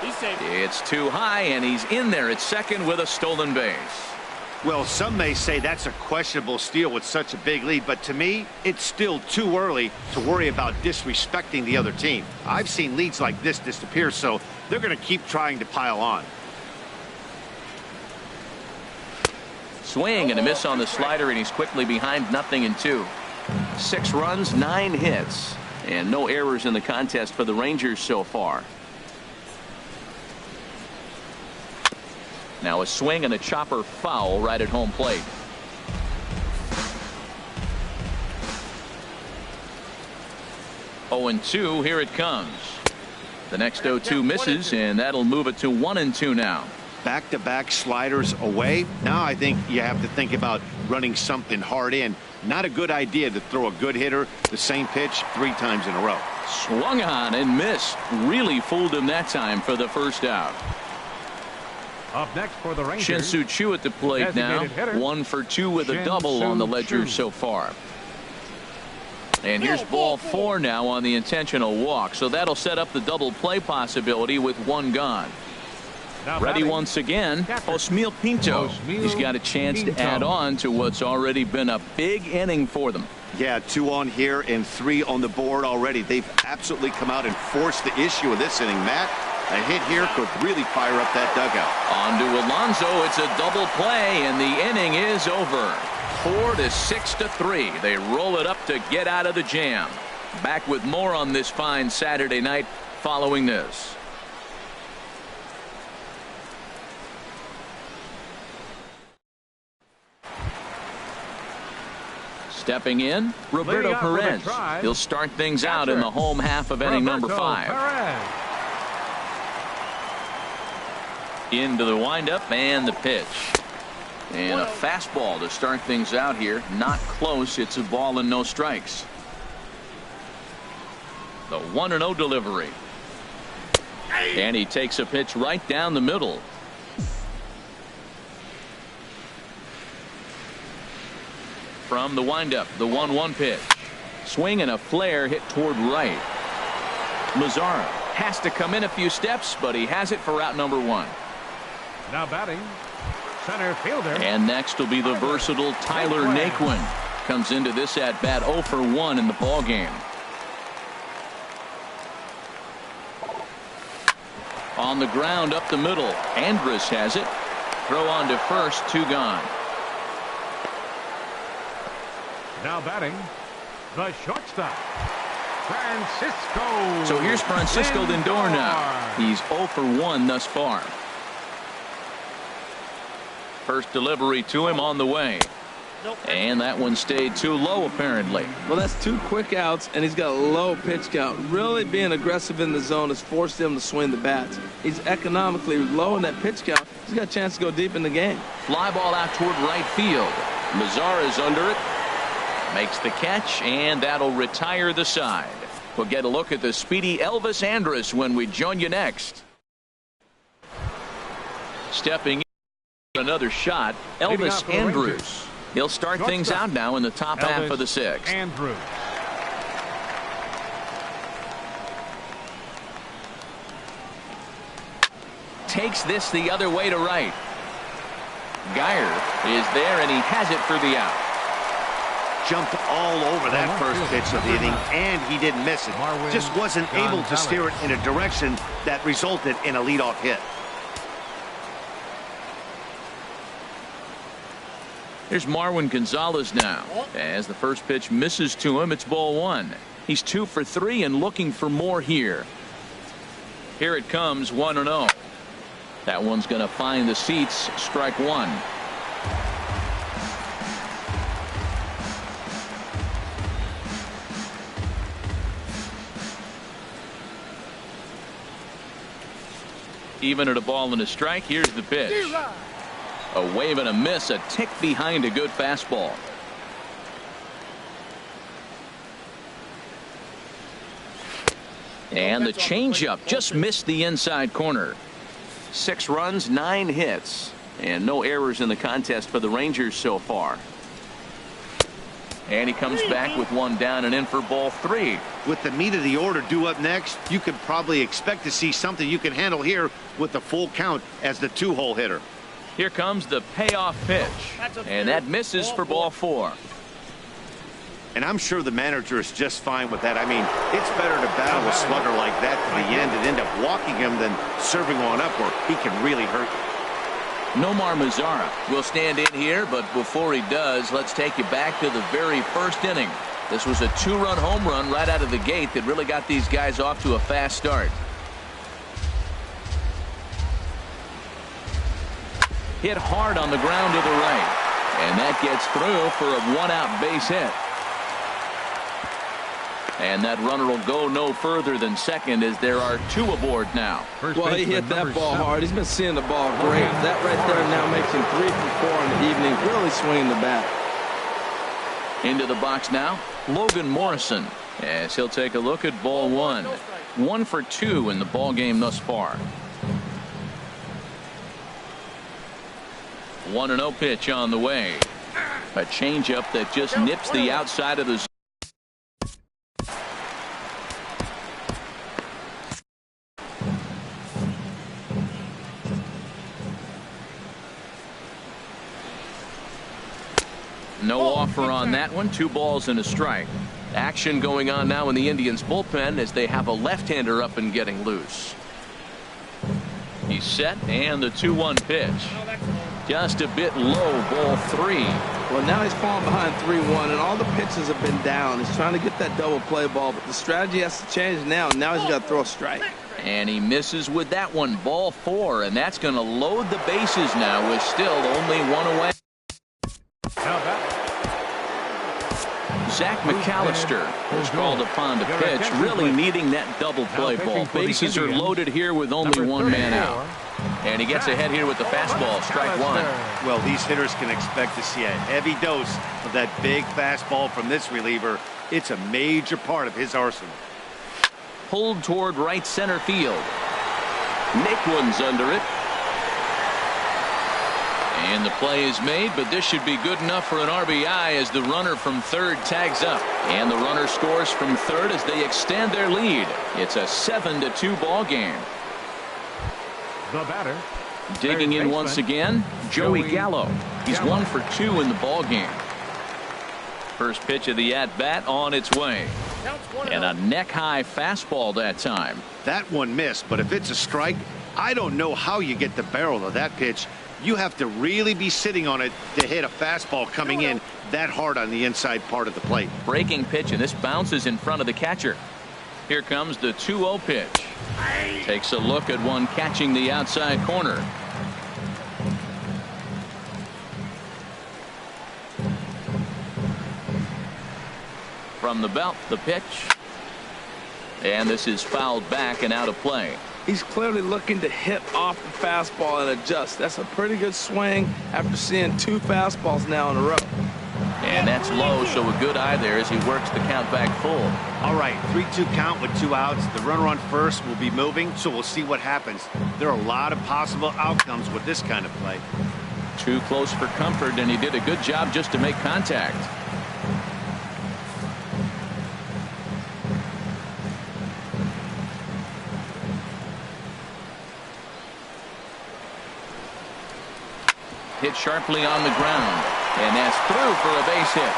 He's safe. It's too high, and he's in there at second with a stolen base. Well, some may say that's a questionable steal with such a big lead, but to me, it's still too early to worry about disrespecting the other team. I've seen leads like this disappear, so they're going to keep trying to pile on. Swing and a miss on the slider, and he's quickly behind 0-2. 6 runs, 9 hits, and no errors in the contest for the Rangers so far. Now a swing and a chopper foul right at home plate. Oh, 2. Here it comes. The next 0-2 misses, and that'll move it to 1-2 now. Back-to-back sliders away. Now I think you have to think about running something hard in. Not a good idea to throw a good hitter the same pitch 3 times in a row. Swung on and missed. Really fooled him that time for the first out. Up next for the Rangers, Shin-Soo Choo at the plate now. 1 for 2 with a double on the ledger so far. And here's ball 4 now on the intentional walk. So that'll set up the double play possibility with 1 gone. Ready once again, Osmeal Pinto. He's got a chance to add on to what's already been a big inning for them. Yeah, 2 on here and 3 on the board already. They've absolutely come out and forced the issue of this inning, Matt. A hit here could really fire up that dugout. On to Alonso. It's a double play, and the inning is over. 4 to 6 to 3. They roll it up to get out of the jam. Back with more on this fine Saturday night following this. Stepping in, Roberto Perez. He'll start things out in the home half of inning number 5. Into the windup and the pitch. And a fastball to start things out here. Not close. It's a ball and no strikes. The 1-0 delivery. And he takes a pitch right down the middle. From the windup, the 1-1 pitch. Swing and a flare hit toward right. Mazzara has to come in a few steps, but he has it for out number 1. Now batting, center fielder. And next will be the versatile Tyler Naquin. Comes into this at bat 0 for 1 in the ball game. On the ground up the middle. Andrus has it. Throw on to first, 2 gone. Now batting, the shortstop, Francisco. So here's Francisco Lindor now. He's 0 for 1 thus far. First delivery to him on the way. And that one stayed too low apparently. Well, that's 2 quick outs, and he's got a low pitch count. Really being aggressive in the zone has forced him to swing the bats. He's economically low in that pitch count. He's got a chance to go deep in the game. Fly ball out toward right field. Mazzara is under it. Makes the catch, and that'll retire the side. We'll get a look at the speedy Elvis Andrus when we join you next. Stepping in. Another shot, Elvis Andrus. He'll start things out now in the top half of the 6th. Andrus. Takes this the other way to right. Geyer is there, and he has it for the out. Jumped all over that first pitch of the inning, and he didn't miss it. Just wasn't able to steer it in a direction that resulted in a leadoff hit. Here's Marwin Gonzalez now. As the first pitch misses to him, it's ball 1. He's 2 for 3 and looking for more here. Here it comes, 1-0. That one's going to find the seats. Strike one. Even at a ball and a strike. Here's the pitch. A wave and a miss, a tick behind a good fastball. And the changeup just missed the inside corner. 6 runs, 9 hits, and no errors in the contest for the Rangers so far. And he comes back with one down and in for ball 3. With the meat of the order due up next, you could probably expect to see something you can handle here with the full count as the 2-hole hitter. Here comes the payoff pitch, and that misses for ball 4. And I'm sure the manager is just fine with that. I mean, it's better to battle a slugger like that to the end and end up walking him than serving one up where he can really hurt you. Nomar Mazara will stand in here, but before he does, let's take you back to the very first inning. This was a 2-run home run right out of the gate that really got these guys off to a fast start. Hit hard on the ground to the right, and that gets through for a 1-out base hit. And that runner will go no further than second as there are 2 aboard now. Well, he hit that ball hard. He's been seeing the ball great. That right there now makes him 3 for 4 in the evening. Really swinging the bat. Into the box now, Logan Morrison, as he'll take a look at ball 1. 1 for 2 in the ball game thus far. 1-0 pitch on the way. A changeup that just nips the outside of the zone. No offer on that one. 2 balls and a strike. Action going on now in the Indians bullpen as they have a left-hander up and getting loose. He's set, and the 2-1 pitch. Just a bit low, ball 3. Well, now he's falling behind 3-1, and all the pitches have been down. He's trying to get that double play ball, but the strategy has to change now. Now he's got to throw a strike. And he misses with that one, ball 4, and that's going to load the bases now with still only 1 away. Zach McAllister is called upon to pitch, really needing that double play ball. Bases are loaded here with only 1 man out. And he gets ahead here with the fastball, strike 1. Well, these hitters can expect to see a heavy dose of that big fastball from this reliever. It's a major part of his arsenal. Pulled toward right center field. Nick one's under it. And the play is made, but this should be good enough for an RBI as the runner from third tags up. And the runner scores from third as they extend their lead. It's a 7-2 ball game. The batter. Digging in once again, Joey Gallo. He's 1 for 2 in the ball game. First pitch of the at-bat on its way. And a neck-high fastball that time. That one missed, but if it's a strike, I don't know how you get the barrel of that pitch. You have to really be sitting on it to hit a fastball coming in that hard on the inside part of the plate. Breaking pitch, and this bounces in front of the catcher. Here comes the 2-0 pitch. Takes a look at one catching the outside corner. From the belt, the pitch. And this is fouled back and out of play. He's clearly looking to hit off the fastball and adjust. That's a pretty good swing after seeing 2 fastballs now in a row. And that's low, so a good eye there as he works the count back full. All right, 3-2 count with 2 outs. The runner on first will be moving, so we'll see what happens. There are a lot of possible outcomes with this kind of play. Too close for comfort, and he did a good job just to make contact. Hit sharply on the ground, and that's through for a base hit.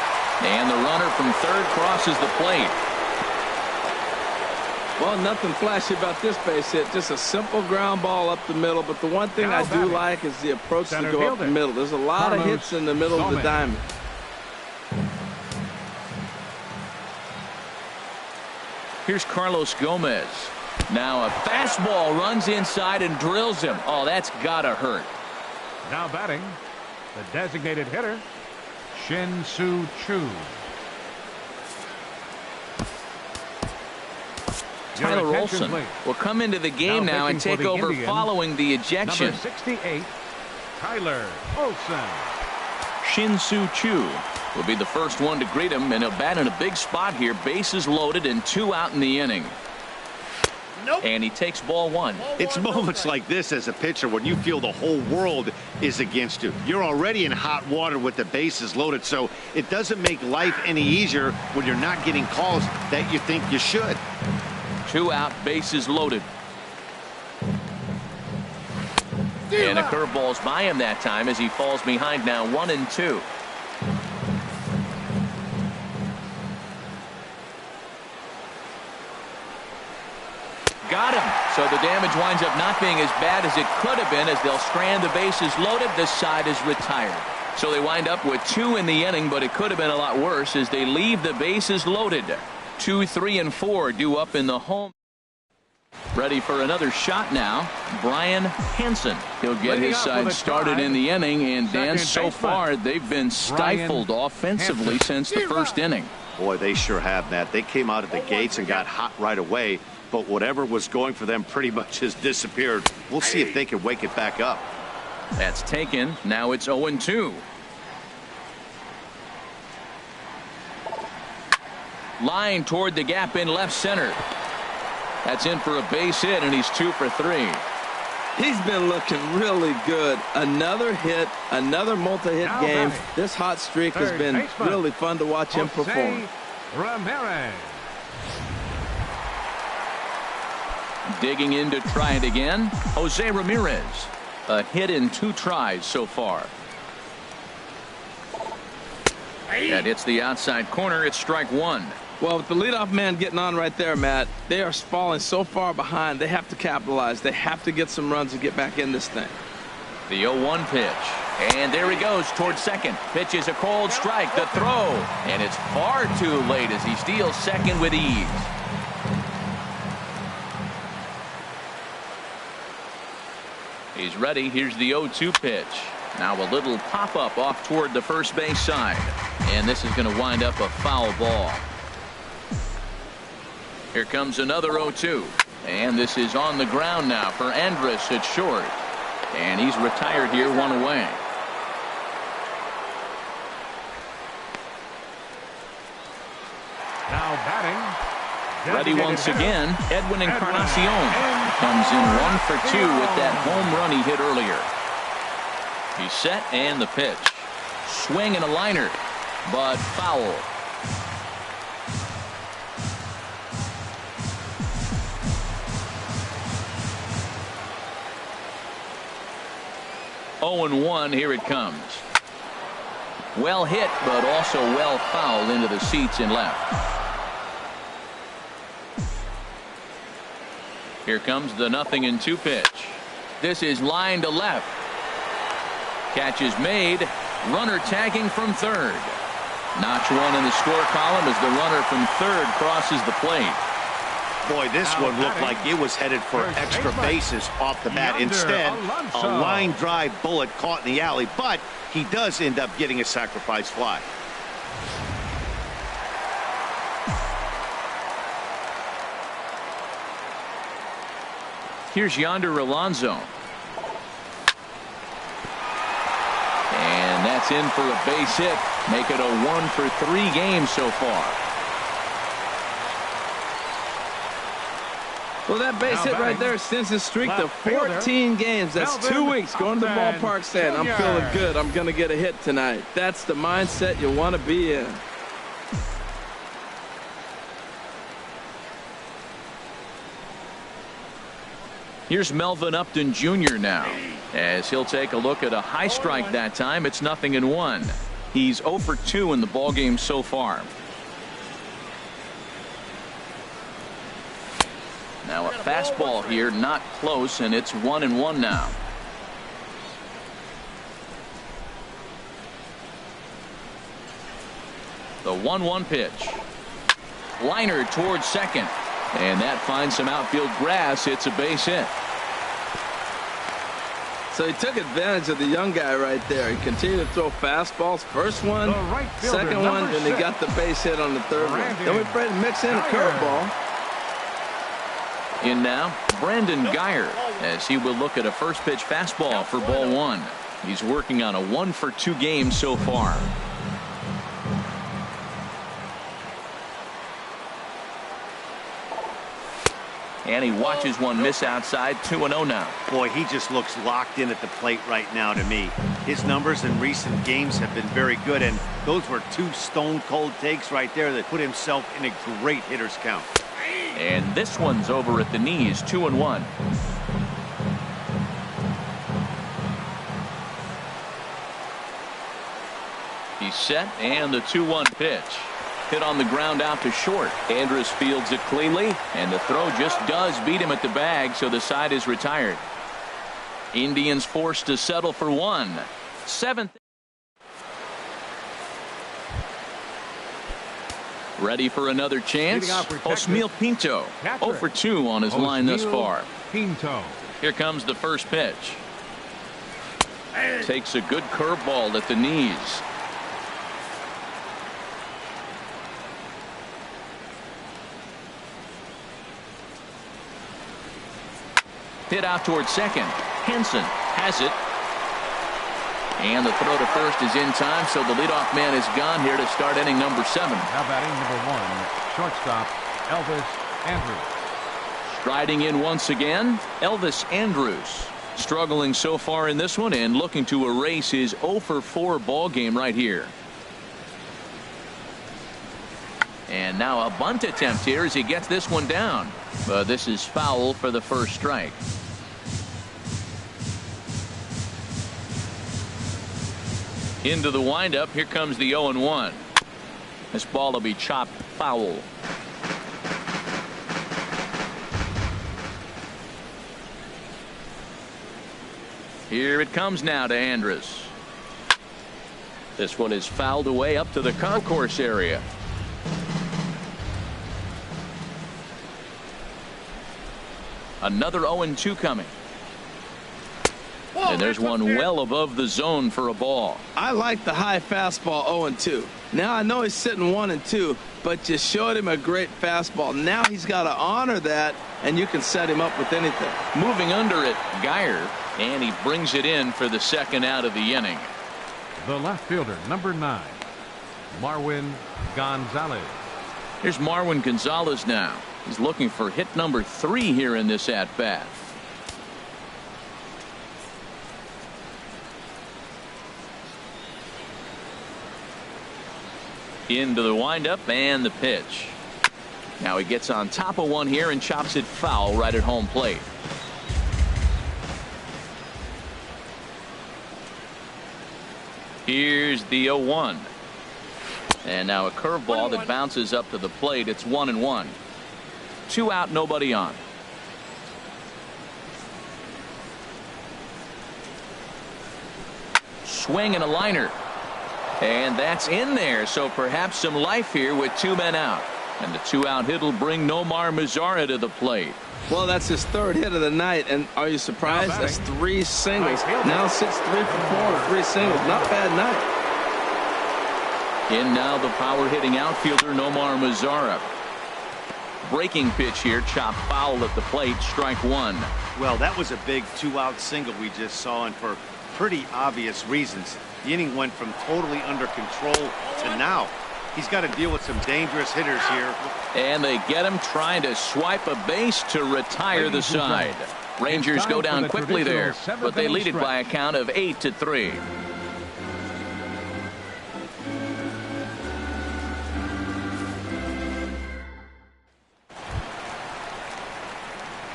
And the runner from third crosses the plate. Well, nothing flashy about this base hit. Just a simple ground ball up the middle. But the one thing I do like is the approach to go up the middle. There's a lot of hits in the middle of the diamond. Here's Carlos Gomez. Now a fastball runs inside and drills him. Oh, that's gotta hurt. Now batting, the designated hitter, Shin-Soo Choo. Tyler Olson will come into the game now and take over Indians, following the ejection. Number 68, Tyler Olson. Shin-Soo Choo will be the first one to greet him, and he'll bat in a big spot here. Bases loaded and 2 out in the inning. Nope. And he takes ball 1. It's moments like this as a pitcher when you feel the whole world is against you. You're already in hot water with the bases loaded, so it doesn't make life any easier when you're not getting calls that you think you should. 2 out, bases loaded. And a curveball's by him that time as he falls behind now 1-2. Got him. So the damage winds up not being as bad as it could have been as they'll strand the bases loaded. This side is retired. So they wind up with 2 in the inning, but it could have been a lot worse as they leave the bases loaded. 2, 3, and 4 due up in the home. Ready for another shot now. Brian Hansen. He'll get his side started in the inning, and Dan, so far they've been stifled offensively since the first inning. Boy, they sure have, Matt. They came out of the gates and got hot right away, but whatever was going for them pretty much has disappeared. We'll see if they can wake it back up. That's taken. Now it's 0-2. Line toward the gap in left center. That's in for a base hit, and he's 2 for 3. He's been looking really good. Another hit, another multi-hit game. This hot streak has been really fun to watch him perform. Ramirez. Digging in to try it again. Jose Ramirez. A hit in 2 tries so far. That hits the outside corner. It's strike 1. Well, with the leadoff man getting on right there, Matt, they are falling so far behind. They have to capitalize. They have to get some runs to get back in this thing. The 0-1 pitch. And there he goes towards second. Pitch is a cold strike. The throw. And it's far too late as he steals second with ease. He's ready. Here's the 0-2 pitch. Now a little pop-up off toward the first base side. And this is going to wind up a foul ball. Here comes another 0-2. And this is on the ground now for Andrus at short. And he's retired here, 1 away. Now batting. Ready once again, Edwin Encarnacion. Comes in 1 for 2 with that home run he hit earlier. He's set and the pitch. Swing and a liner, but foul. Oh and 1, here it comes. Well hit, but also well fouled into the seats in left. Here comes the 0-2 pitch. This is line to left. Catch is made. Runner tagging from third. Notch 1 in the score column as the runner from third crosses the plate. Boy, this one looked like it was headed for extra bases off the bat. Instead, a line drive bullet caught in the alley, but he does end up getting a sacrifice fly. Here's Yonder Alonso. And that's in for a base hit. Make it a 1 for 3 games so far. Well, that base hit right there sends his streak to 14 games. That's 2 weeks going to the ballpark saying, I'm feeling good. I'm going to get a hit tonight. That's the mindset you want to be in. Here's Melvin Upton Jr. now, as he'll take a look at a high strike that time. It's 0-1. He's 0 for 2 in the ballgame so far. Now a fastball here, not close, and it's 1-1 now. The 1-1 pitch. Liner towards second. And that finds some outfield grass. It's a base hit. So he took advantage of the young guy right there. He continued to throw fastballs. First one, right fielder, second one, and he got the base hit on the third one. Then we tried to mix in a curveball. In now, Brandon Geyer, as he will look at a first pitch fastball for ball one. He's working on a 1-for-2 game so far. And he watches one miss outside. 2-0 now. Boy, he just looks locked in at the plate right now to me. His numbers in recent games have been very good, and those were two stone-cold takes right there that put himself in a great hitter's count. And this one's over at the knees. 2-1. He's set, and the 2-1 pitch. Hit on the ground out to short. Andrus fields it cleanly, and the throw just does beat him at the bag, so the side is retired. Indians forced to settle for one. Seventh. Ready for another chance. Osmeal Pinto, 0-for-2 on his line thus far. Pinto. Here comes the first pitch. Takes a good curveball at the knees. Hit out towards second. Henson has it. And the throw to first is in time, so the leadoff man is gone here to start inning number 7. Now batting number 1, shortstop Elvis Andrus. Striding in once again, Elvis Andrus. Struggling so far in this one and looking to erase his 0-for-4 ball game right here. And now a bunt attempt here as he gets this one down. But this is foul for the first strike. Into the windup. Here comes the 0-1. This ball will be chopped foul. Here it comes now to Andrus. This one is fouled away up to the concourse area. Another 0-2 coming. And there's one well above the zone for a ball. I like the high fastball 0-2. Now I know he's sitting 1-2, but just showed him a great fastball. Now he's got to honor that, and you can set him up with anything. Moving under it, Geyer, and he brings it in for the second out of the inning. The left fielder, number 9, Marwin Gonzalez. Here's Marwin Gonzalez now. He's looking for hit number 3 here in this at-bat. Into the windup and the pitch. Now he gets on top of one here and chops it foul right at home plate. Here's the 0-1. And now a curveball that bounces up to the plate. It's 1-1. 2 out, nobody on. Swing and a liner. And that's in there, so perhaps some life here with 2 men out. And the 2-out hit will bring Nomar Mazara to the plate. Well, that's his 3rd hit of the night, and are you surprised? That's 3 singles. Now sits 3 for 4 with 3 singles. Not a bad night. In now the power hitting outfielder Nomar Mazara. Breaking pitch here, chopped foul at the plate, strike 1. Well, that was a big 2-out single we just saw, and for pretty obvious reasons. The inning went from totally under control to now. He's got to deal with some dangerous hitters here. And they get him trying to swipe a base to retire the side. Rangers go down quickly there, but they lead it by a count of 8-3.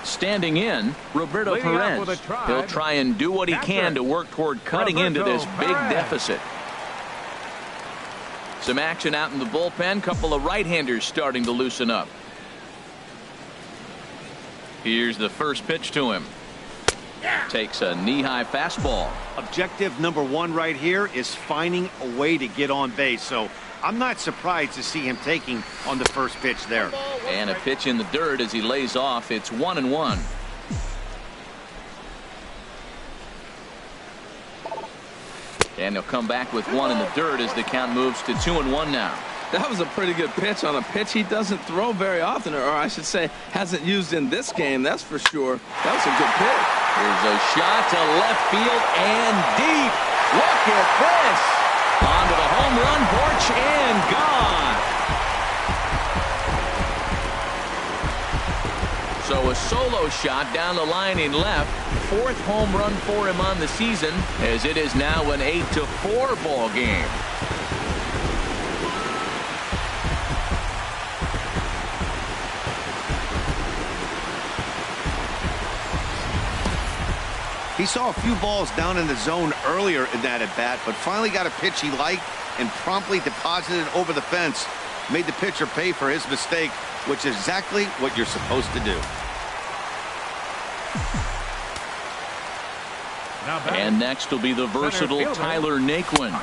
Standing in, Roberto Perez. He'll try and do what he can to work toward cutting into this big deficit. Some action out in the bullpen. Couple of right-handers starting to loosen up. Here's the first pitch to him. Takes a knee-high fastball. Objective number 1 right here is finding a way to get on base. So I'm not surprised to see him taking on the first pitch there. And a pitch in the dirt as he lays off. It's 1-1. And he'll come back with one in the dirt as the count moves to 2-1 now. That was a pretty good pitch on a pitch he doesn't throw very often, or I should say hasn't used in this game, that's for sure. That was a good pitch. Here's a shot to left field and deep. Look at this. Onto the home run porch and gone. So a solo shot down the line in left. 4th home run for him on the season, as it is now an 8-4 ball game. He saw a few balls down in the zone earlier in that at-bat, but finally got a pitch he liked and promptly deposited it over the fence. Made the pitcher pay for his mistake, which is exactly what you're supposed to do. And next will be the versatile Tyler Naquin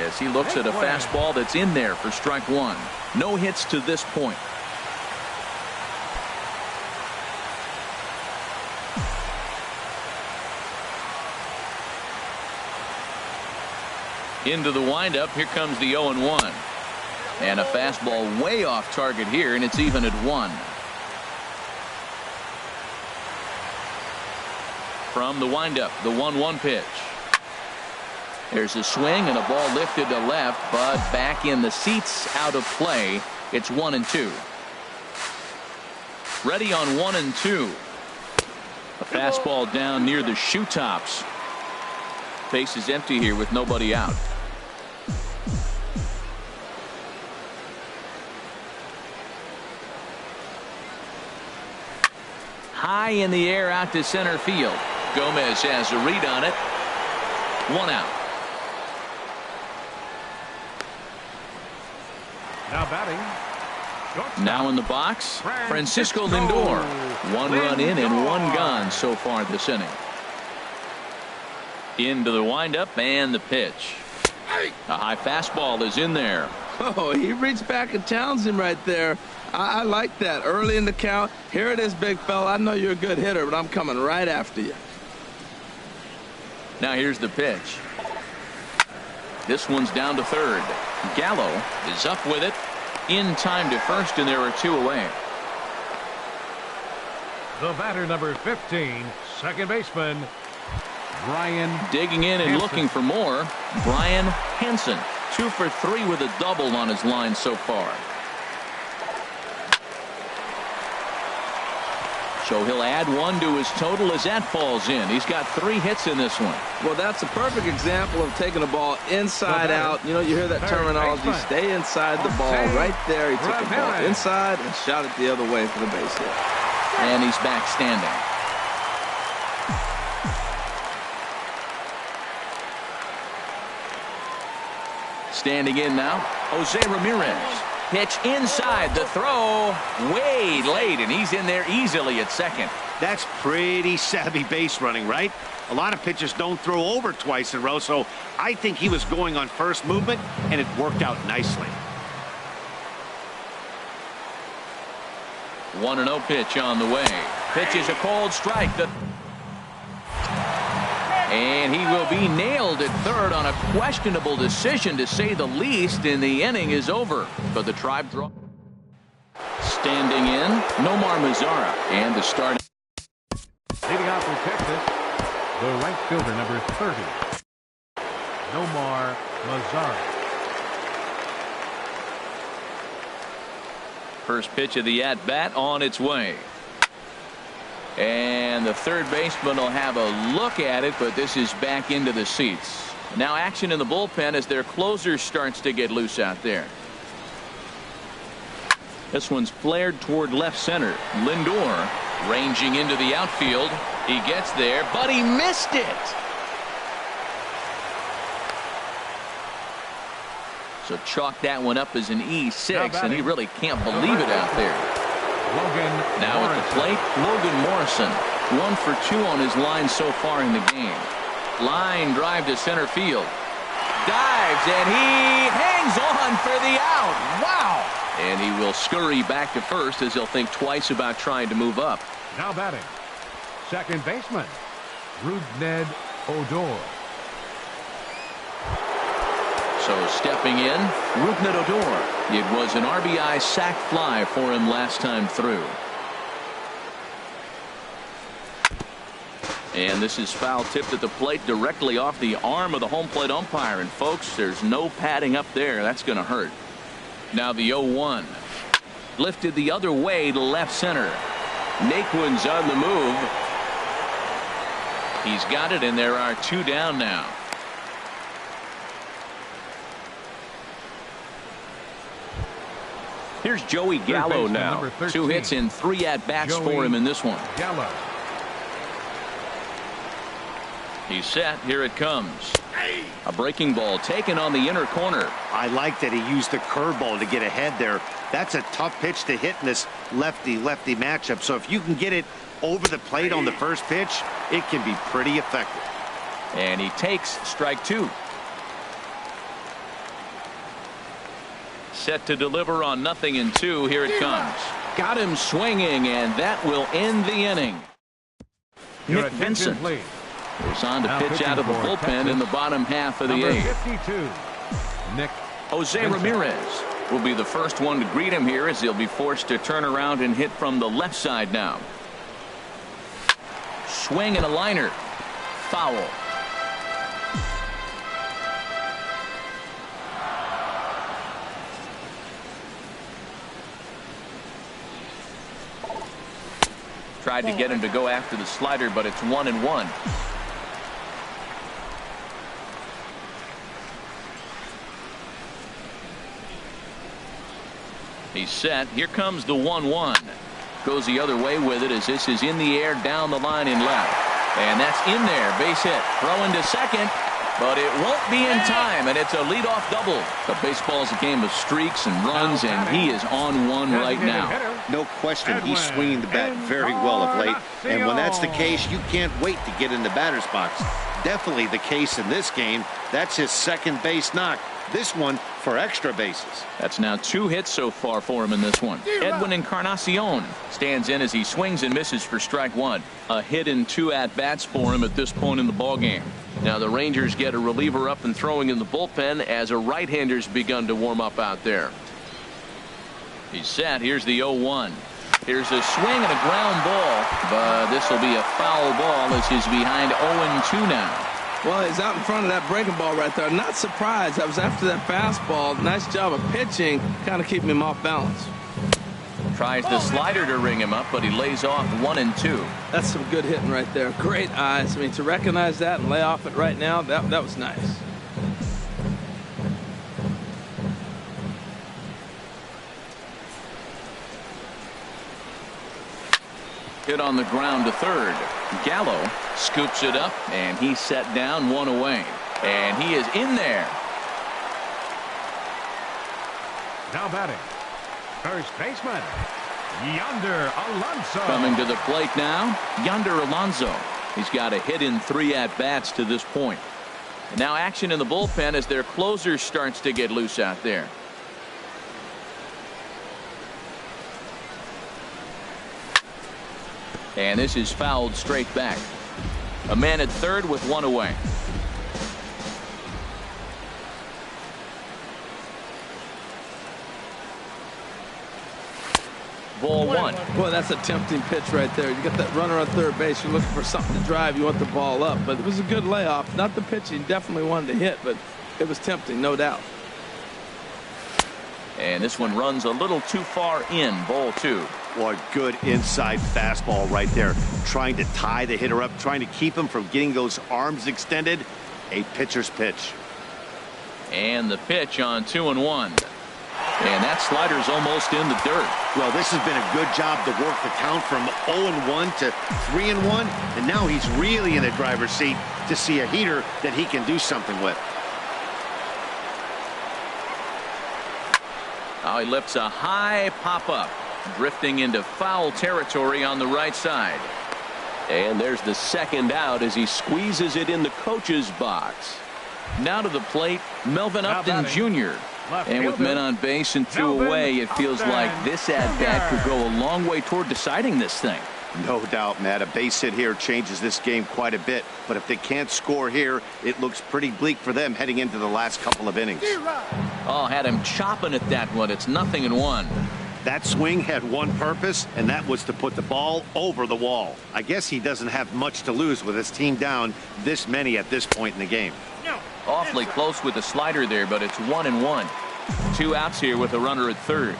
as he looks at a fastball that's in there for strike one. No hits to this point. Into the windup. Here comes the 0-1. And a fastball way off target here, and it's even at 1. From the windup, the 1-1 pitch. There's a swing and a ball lifted to left, but back in the seats, out of play. It's 1-2. Ready on 1-2. A fastball down near the shoe tops. Base is empty here with nobody out. High in the air out to center field. Gomez has a read on it. 1 out. Now batting. Now in the box, Francisco Lindor. 1 run in and 1 gone so far this inning. Into the windup and the pitch. A high fastball is in there. Oh, he reached back and challenged him right there. I like that. Early in the count. Here it is, big fella. I know you're a good hitter, but I'm coming right after you. Now here's the pitch. This one's down to third. Gallo is up with it. In time to first, and there are 2 away. The batter, number 15, second baseman, Brian. Digging in and looking for more. Brian Henson. 2 for 3 with a double on his line so far. So he'll add 1 to his total as that falls in. He's got 3 hits in this one. Well, that's a perfect example of taking a ball inside out. You know, you hear that terminology, stay inside the ball. Right there, he took the ball inside and shot it the other way for the base hit. And he's back standing. Standing in now, Jose Ramirez. Pitch inside, the throw way late, and he's in there easily at second. That's pretty savvy base running, right? A lot of pitchers don't throw over twice in a row, so I think he was going on first movement, and it worked out nicely. 1-0 pitch on the way. Pitch is a cold strike. And he will be nailed at third on a questionable decision, to say the least, and the inning is over. But the Tribe draw. Standing in, Nomar Mazara. And the start. Leading off for Texas, the right fielder, number 30, Nomar Mazara. First pitch of the at-bat on its way. And the third baseman will have a look at it, but this is back into the seats. Now action in the bullpen as their closer starts to get loose out there. This one's flared toward left center. Lindor ranging into the outfield. He gets there, but he missed it. So chalk that one up as an E6, and he really can't believe it out there. Now at the plate, Logan Morrison. 1 for 2 on his line so far in the game. Line drive to center field. dives, and he hangs on for the out. Wow. And he will scurry back to first as he'll think twice about trying to move up. Now batting, second baseman, Rougned Odor. So stepping in, Rougned Odor. It was an RBI sac fly for him last time through. And this is foul tipped at the plate directly off the arm of the home plate umpire. And folks, there's no padding up there. That's going to hurt. Now the 0-1. Lifted the other way to left center. Naquin's on the move. He's got it, and there are two down now. Here's Joey Gallo now. 2 hits and 3 at-bats for him in this one. Gallo. He's set. Here it comes. A breaking ball taken on the inner corner. I like that he used the curveball to get ahead there. That's a tough pitch to hit in this lefty-lefty matchup. So if you can get it over the plate on the first pitch, it can be pretty effective. And he takes strike 2. Set to deliver on 0-2. Here it comes. Got him swinging, and that will end the inning. Nick Vincent goes on to pitch out of the bullpen in the bottom half of the 8th. Nick Jose Ramirez will be the first one to greet him here as he'll be forced to turn around and hit from the left side now. Swing and a liner. Foul. Tried to get him to go after the slider, but it's 1-1. He's set. Here comes the 1-1. Goes the other way with it as this is in the air down the line in left. And that's in there. Base hit. Throw into second. But it won't be in time, and it's a leadoff double. The baseball's a game of streaks and runs, and he is on one right now. No question, he's swinging the bat very well of late. And when that's the case, you can't wait to get in the batter's box. Definitely the case in this game. That's his second base knock. This one for extra bases. That's now 2 hits so far for him in this one. Edwin Encarnacion stands in as he swings and misses for strike 1. A hit and 2 at-bats for him at this point in the ballgame. Now the Rangers get a reliever up and throwing in the bullpen as a right-hander's begun to warm up out there. He's set. Here's the 0-1. Here's a swing and a ground ball, but this will be a foul ball as he's behind 0-2 now. Well, he's out in front of that breaking ball right there. Not surprised. I was after that fastball. Nice job of pitching, kind of keeping him off balance. Tries the slider to ring him up, but he lays off 1-2. That's some good hitting right there. Great eyes. I mean, to recognize that and lay off it right now, that was nice. Hit on the ground to third. Gallo scoops it up, and he's set down 1 away. And he is in there. Now batting, first baseman, Yonder Alonso. Coming to the plate now, Yonder Alonso. He's got a hit in 3 at-bats to this point. And now action in the bullpen as their closer starts to get loose out there. And this is fouled straight back. A man at third with 1 away. Ball 1. Boy, that's a tempting pitch right there. You got that runner on third base. You're looking for something to drive. You want the ball up. But it was a good layoff. Not the pitch he definitely wanted to hit, but it was tempting, no doubt. And this one runs a little too far in. Ball 2. Well, a good inside fastball right there. Trying to tie the hitter up, trying to keep him from getting those arms extended. A pitcher's pitch. And the pitch on 2-1. And that slider's almost in the dirt. Well, this has been a good job to work the count from 0-1 to 3-1. And now he's really in the driver's seat to see a heater that he can do something with. Now he lifts a high pop-up, drifting into foul territory on the right side. And there's the second out as he squeezes it in the coach's box. Now to the plate, Melvin Upton Jr. And with men on base and 2 away, it feels like this at-bat could go a long way toward deciding this thing. No doubt, Matt. A base hit here changes this game quite a bit. But if they can't score here, it looks pretty bleak for them heading into the last couple of innings. Oh, had him chopping at that one. It's 0-1. That swing had one purpose, and that was to put the ball over the wall. I guess he doesn't have much to lose with his team down this many at this point in the game. Awfully close with the slider there, but it's 1-1. 2 outs here with a runner at third.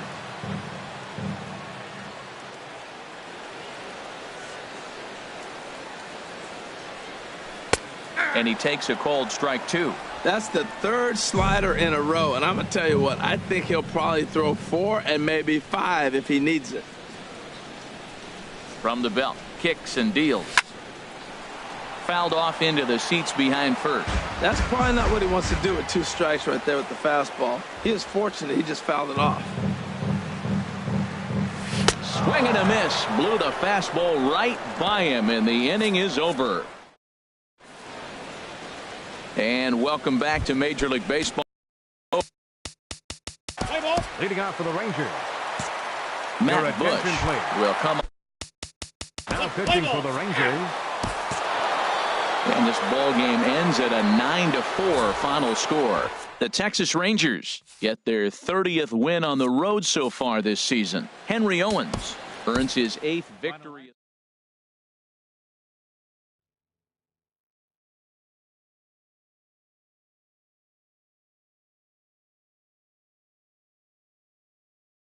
And he takes a called strike 2. That's the 3rd slider in a row, and I'm going to tell you what, I think he'll probably throw 4 and maybe 5 if he needs it. From the belt, kicks and deals. Fouled off into the seats behind first. That's probably not what he wants to do with 2 strikes right there with the fastball. He is fortunate he just fouled it off. Swing and a miss. Blew the fastball right by him, and the inning is over. And welcome back to Major League Baseball. Leading off for the Rangers, Matt Bush will come up. now pitching for the Rangers. And this ball game ends at a 9-4 final score. The Texas Rangers get their 30th win on the road so far this season. Henry Owens earns his 8th victory.